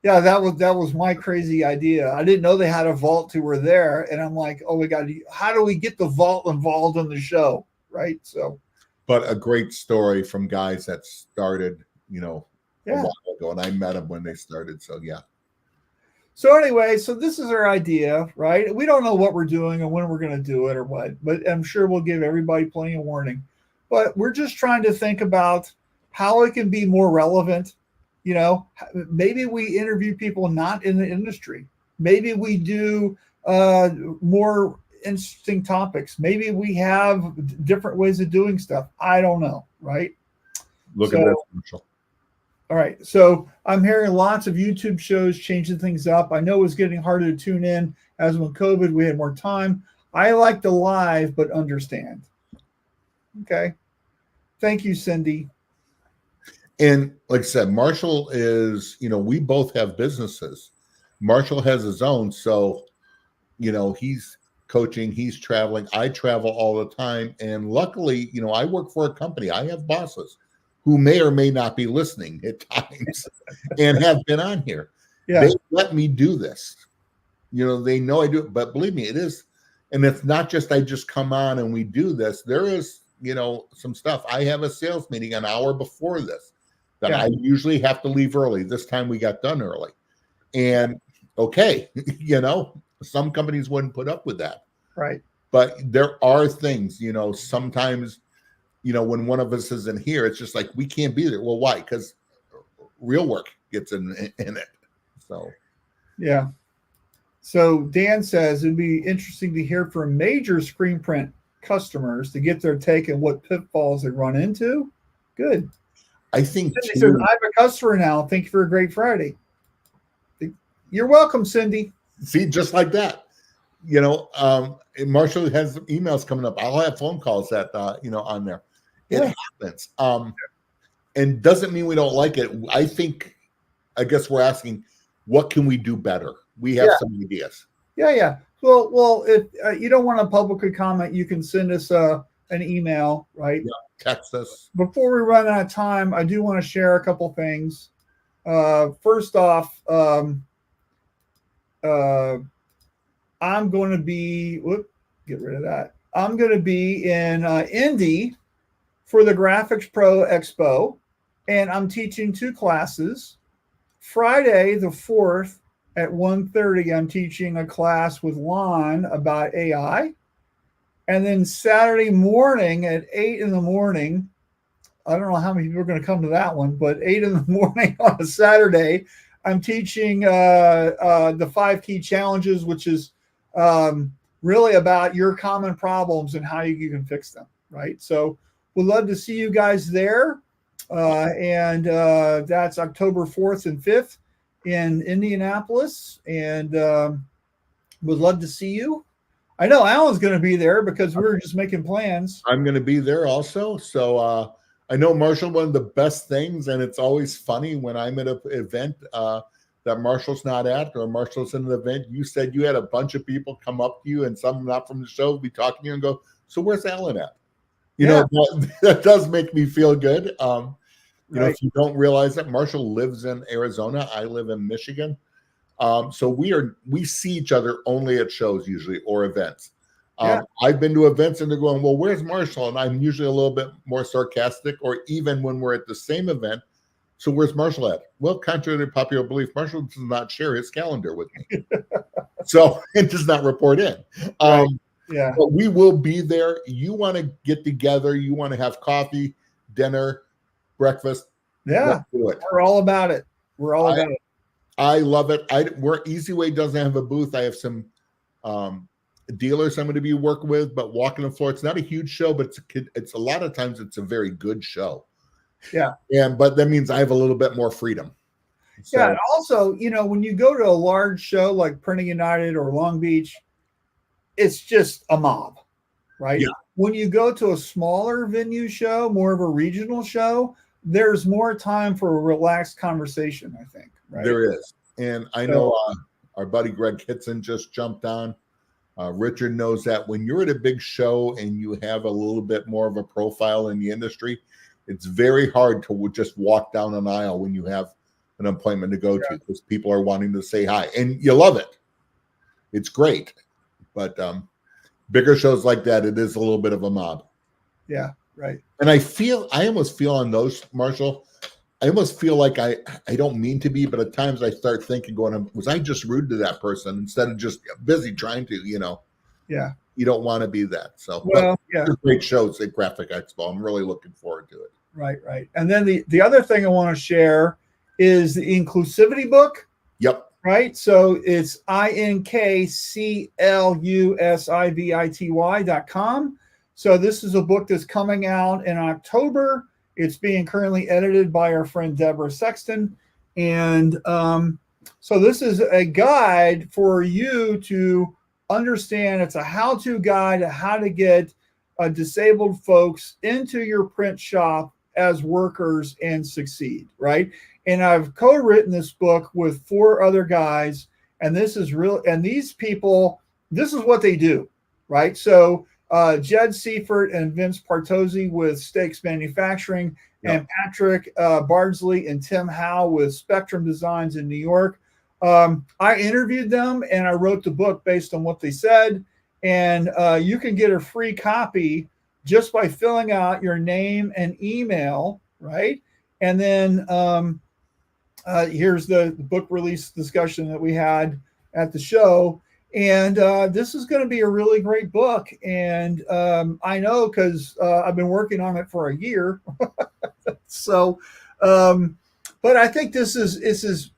Yeah, that was my crazy idea. I didn't know they had a vault till we're there, and I'm like, oh my god, how do we get the vault involved in the show, right? So, but a great story from guys that started, a while ago, and I met them when they started. So yeah. So anyway, so this is our idea, right? We don't know what we're doing and when we're going to do it or what, but I'm sure we'll give everybody plenty of warning. But we're just trying to think about how it can be more relevant. Maybe we interview people not in the industry. Maybe we do more interesting topics. Maybe we have different ways of doing stuff. I don't know, right? Look at this, Mitchell. All right. So I'm hearing lots of YouTube shows changing things up. I know it was getting harder to tune in as when COVID, we had more time. I like the live, but understand. Okay. Thank you, Cindy. And like I said, Marshall is, we both have businesses. Marshall has his own. So, he's coaching, he's traveling. I travel all the time. And luckily, I work for a company. I have bosses who may or may not be listening at times and have been on here. Yeah. They let me do this. They know I do it, but believe me, it is. And it's not just, I just come on and we do this. There is, some stuff. I have a sales meeting an hour before this that I usually have to leave early. This time we got done early. And okay, some companies wouldn't put up with that. Right. But there are things, sometimes, when one of us isn't here, it's just like, we can't be there. Well, why? Because real work gets in it. So, yeah. So Dan says it'd be interesting to hear from major screen print customers to get their take on what pitfalls they run into. Good. I think Cindy says, I have a customer now. Thank you for a great Friday. You're welcome, Cindy. See, just like that. Marshall has emails coming up. I'll have phone calls that on there. It happens. And doesn't mean we don't like it. I guess we're asking, what can we do better? We have some ideas. Yeah. Well, if you don't want to publicly comment, you can send us an email, right? Yeah, text us. Before we run out of time, I do want to share a couple things. First off, I'm going to be, get rid of that. I'm going to be in Indy for the Graphics Pro Expo, and I'm teaching 2 classes. Friday, the 4th at 1:30, I'm teaching a class with Lon about AI. And then Saturday morning at 8 in the morning, I don't know how many people are going to come to that one, but 8 in the morning on a Saturday, I'm teaching the 5 key challenges, which is really about your common problems and how you can fix them, right? So we'd love to see you guys there. And that's October 4th and 5th in Indianapolis. And would love to see you. I know Alan's going to be there because we were just making plans. I'm going to be there also. So I know, Marshall, one of the best things, and it's always funny when I'm at an event that Marshall's not at, or Marshall's in an event, you said you had a bunch of people come up to you and some not from the show be talking to you and go, so where's Alan at? You know, that does make me feel good. You know, if you don't realize that, Marshall lives in Arizona. I live in Michigan. So we see each other only at shows usually, or events. I've been to events and they're going, well, where's Marshall? And I'm usually a little bit more sarcastic, or even when we're at the same event. So where's Marshall at? Well, contrary to popular belief, Marshall does not share his calendar with me. So it does not report in. But we will be there. You want to get together. You want to have coffee, dinner, breakfast. Yeah. Let's do it. We're all about it. We're all about it. I love it. Where Easy Way doesn't have a booth, I have some dealers I'm going to be working with, but walking the floor, it's not a huge show, but it's a lot of times it's a very good show. Yeah. But that means I have a little bit more freedom. So, yeah. And also, when you go to a large show like Printing United or Long Beach, it's just a mob, right? Yeah. When you go to a smaller venue show, more of a regional show, there's more time for a relaxed conversation, I think. Right? There is. And I know our buddy Greg Kitson just jumped on. Richard knows that when you're at a big show and you have a little bit more of a profile in the industry, it's very hard to just walk down an aisle when you have an appointment to go to, because people are wanting to say hi and you love it. It's great. But bigger shows like that, it is a little bit of a mob. Yeah, right. And I almost feel on those, Marshall, I almost feel like I don't mean to be, but at times I start thinking, going, was I just rude to that person instead of just busy trying to, Yeah. You don't want to be that. So, well, yeah. Great shows at Graphic Expo. I'm really looking forward to it. Right. And then the other thing I want to share is the inclusivity book. Yep. Right. So it's INKCLUSIVITY.com. So this is a book that's coming out in October. It's being currently edited by our friend Deborah Sexton. And so this is a guide for you to understand. It's a how-to guide of how to get disabled folks into your print shop as workers and succeed, right? And I've co-written this book with 4 other guys, and this is real. And these people, this is what they do, right? So Jed Seifert and Vince Partozzi with Stakes Manufacturing, and Patrick Bardsley and Tim Howe with Spectrum Designs in New York. I interviewed them and I wrote the book based on what they said. And you can get a free copy just by filling out your name and email, right? And then here's the book release discussion that we had at the show. And this is going to be a really great book. And I know because I've been working on it for a year. So, but I think this is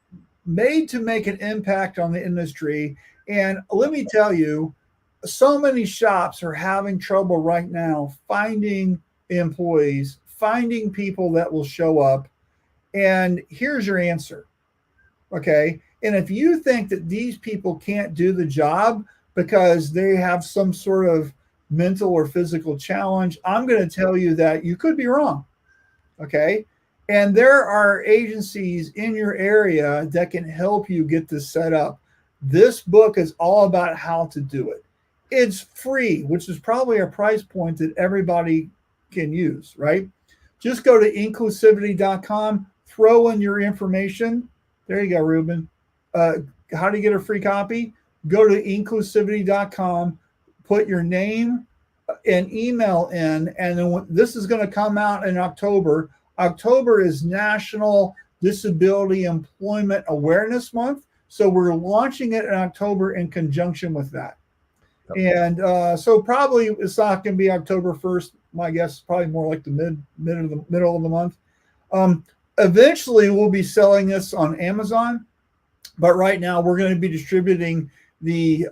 made to make an impact on the industry. And let me tell you, so many shops are having trouble right now finding employees, finding people that will show up. And here's your answer. Okay. And if you think that these people can't do the job because they have some sort of mental or physical challenge, I'm going to tell you that you could be wrong. Okay. And there are agencies in your area that can help you get this set up. This book is all about how to do it. It's free, which is probably a price point that everybody can use, right? Just go to inclusivity.com, throw in your information. There you go, Ruben. How to get a free copy? Go to inclusivity.com, put your name and email in, and then this is going to come out in October. October is National Disability Employment Awareness Month, so we're launching it in October in conjunction with that. And so probably it's not going to be October 1st. My guess is probably more like the middle of the month. Eventually, we'll be selling this on Amazon, but right now we're going to be distributing the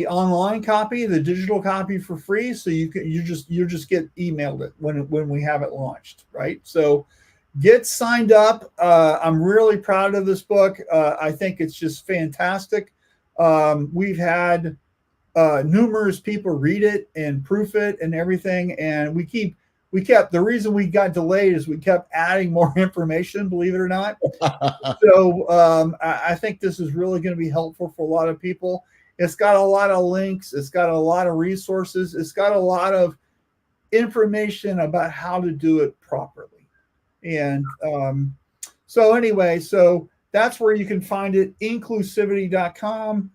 online copy, the digital copy for free. So you just get emailed it when we have it launched, right? So get signed up. I'm really proud of this book. I think it's just fantastic. We've had numerous people read it and proof it and everything, and we kept the reason we got delayed is we kept adding more information, believe it or not. So I think this is really going to be helpful for a lot of people. It's got a lot of links. It's got a lot of resources. It's got a lot of information about how to do it properly. And so anyway, so that's where you can find it, inclusivity.com.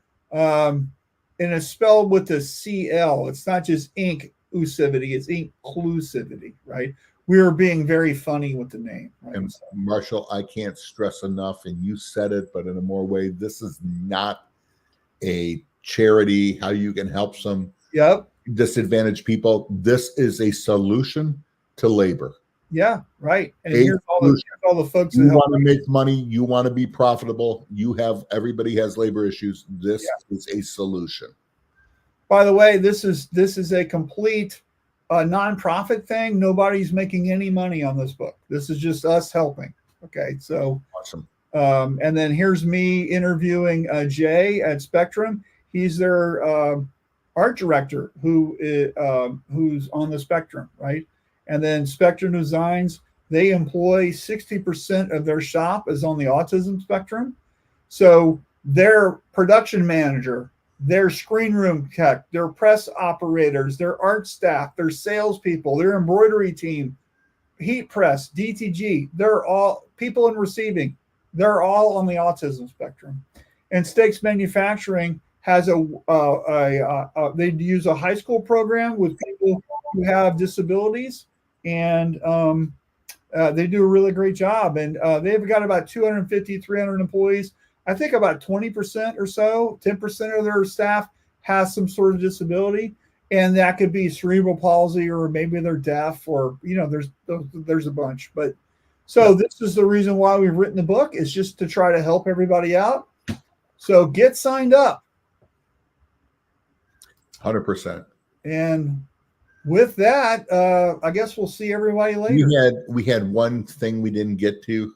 And it's spelled with a CL. It's not just inclusivity, it's inclusivity, right? We are being very funny with the name. Right? And Marshall, I can't stress enough, and you said it, but in a more way, this is not a charity, how you can help some disadvantaged people. This is a solution to labor. Yeah, right. And here's all the folks you want to make money, you want to be profitable, everybody has labor issues. This is a solution. By the way, this is a complete nonprofit thing. Nobody's making any money on this book. This is just us helping. Okay, so Awesome. and then here's me interviewing Jay at Spectrum. He's their art director who's on the Spectrum, right? And then Spectrum Designs, they employ 60% of their shop is on the autism spectrum. So their production manager, their screen room tech, their press operators, their art staff, their salespeople, their embroidery team, heat press, DTG, they're all people in receiving. They're all on the autism spectrum. And Stakes Manufacturing has they use a high school program with people who have disabilities, and they do a really great job. And they've got about 250, 300 employees. I think about 20% or so, 10% of their staff has some sort of disability. And that could be cerebral palsy, or maybe they're deaf, or, there's a bunch. But so this is the reason why we've written the book, is just to try to help everybody out. So get signed up. 100%. And with that, I guess we'll see everybody later. We had one thing we didn't get to.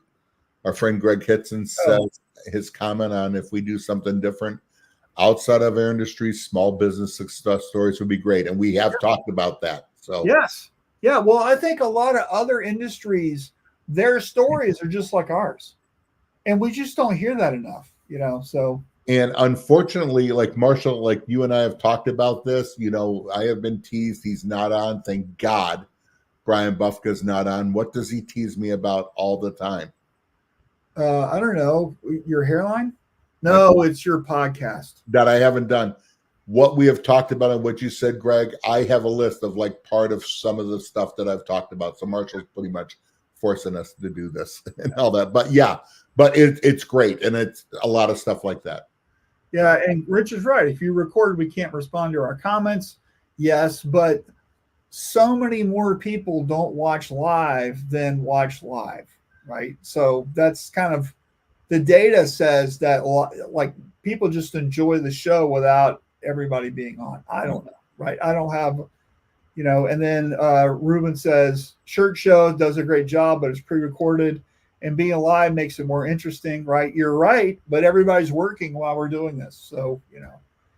Our friend Greg Hitson says his comment on if we do something different outside of our industry, small business success stories would be great. And we have talked about that. So yes. Yeah. Well, I think a lot of other industries, their stories are just like ours. And we just don't hear that enough, so. And unfortunately, like Marshall, like you and I have talked about this, I have been teased. He's not on. Thank God Brian Bufka's not on. What does he tease me about all the time? I don't know. Your hairline? No, it's your podcast. That I haven't done. What we have talked about and what you said, Greg, I have a list of like part of some of the stuff that I've talked about. So Marshall's pretty much forcing us to do this and all that. But it's great. And it's a lot of stuff like that. Yeah, and Rich is right. If you record, we can't respond to our comments. Yes, but so many more people don't watch live than watch live, right? So that's kind of the data says that like people just enjoy the show without everybody being on. I don't know, right? I don't have, and then Ruben says Shirt Show does a great job, but it's pre-recorded. And being alive makes it more interesting, right? You're right, but everybody's working while we're doing this. So,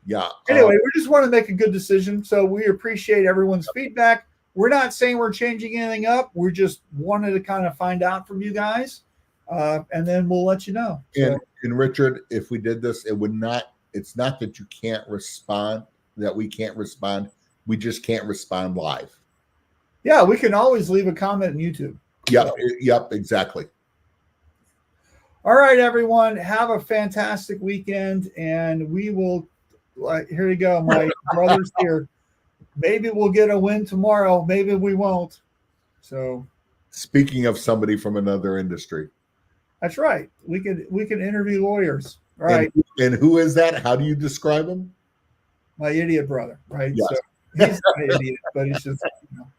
Yeah. Anyway, we just want to make a good decision. So we appreciate everyone's feedback. We're not saying we're changing anything up. We just wanted to kind of find out from you guys. And then we'll let you know. And Richard, if we did this, it's not that you can't respond, that we can't respond. We just can't respond live. Yeah, we can always leave a comment on YouTube. Yep, exactly. All right, everyone, have a fantastic weekend, and we will. Here you go, my brother's here. Maybe we'll get a win tomorrow. Maybe we won't. So, speaking of somebody from another industry, that's right. We can interview lawyers. All right. And who is that? How do you describe him? My idiot brother. Right. Yes. So he's not an idiot, but he's just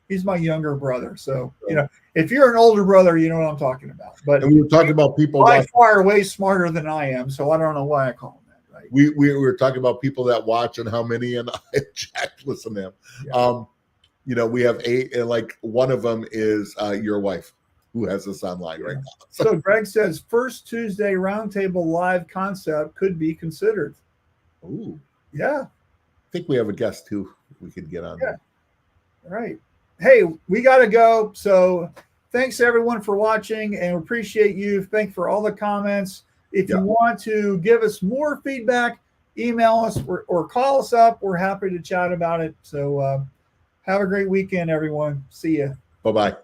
he's my younger brother. So if you're an older brother, you know what I'm talking about. But and we were talking about people by far way smarter than I am, so I don't know why I call him that. Right? We were talking about people that watch and how many, and Jack listen to him. Yeah. We have 8, and like one of them is your wife, who has us online right now. So Greg says first Tuesday roundtable live concept could be considered. Ooh, yeah. I think we have a guest too. We could get on there. All right. Hey, we got to go. So thanks everyone for watching, and we appreciate you. Thanks for all the comments. If you want to give us more feedback, email us or call us up. We're happy to chat about it. So have a great weekend, everyone. See ya. Bye-bye.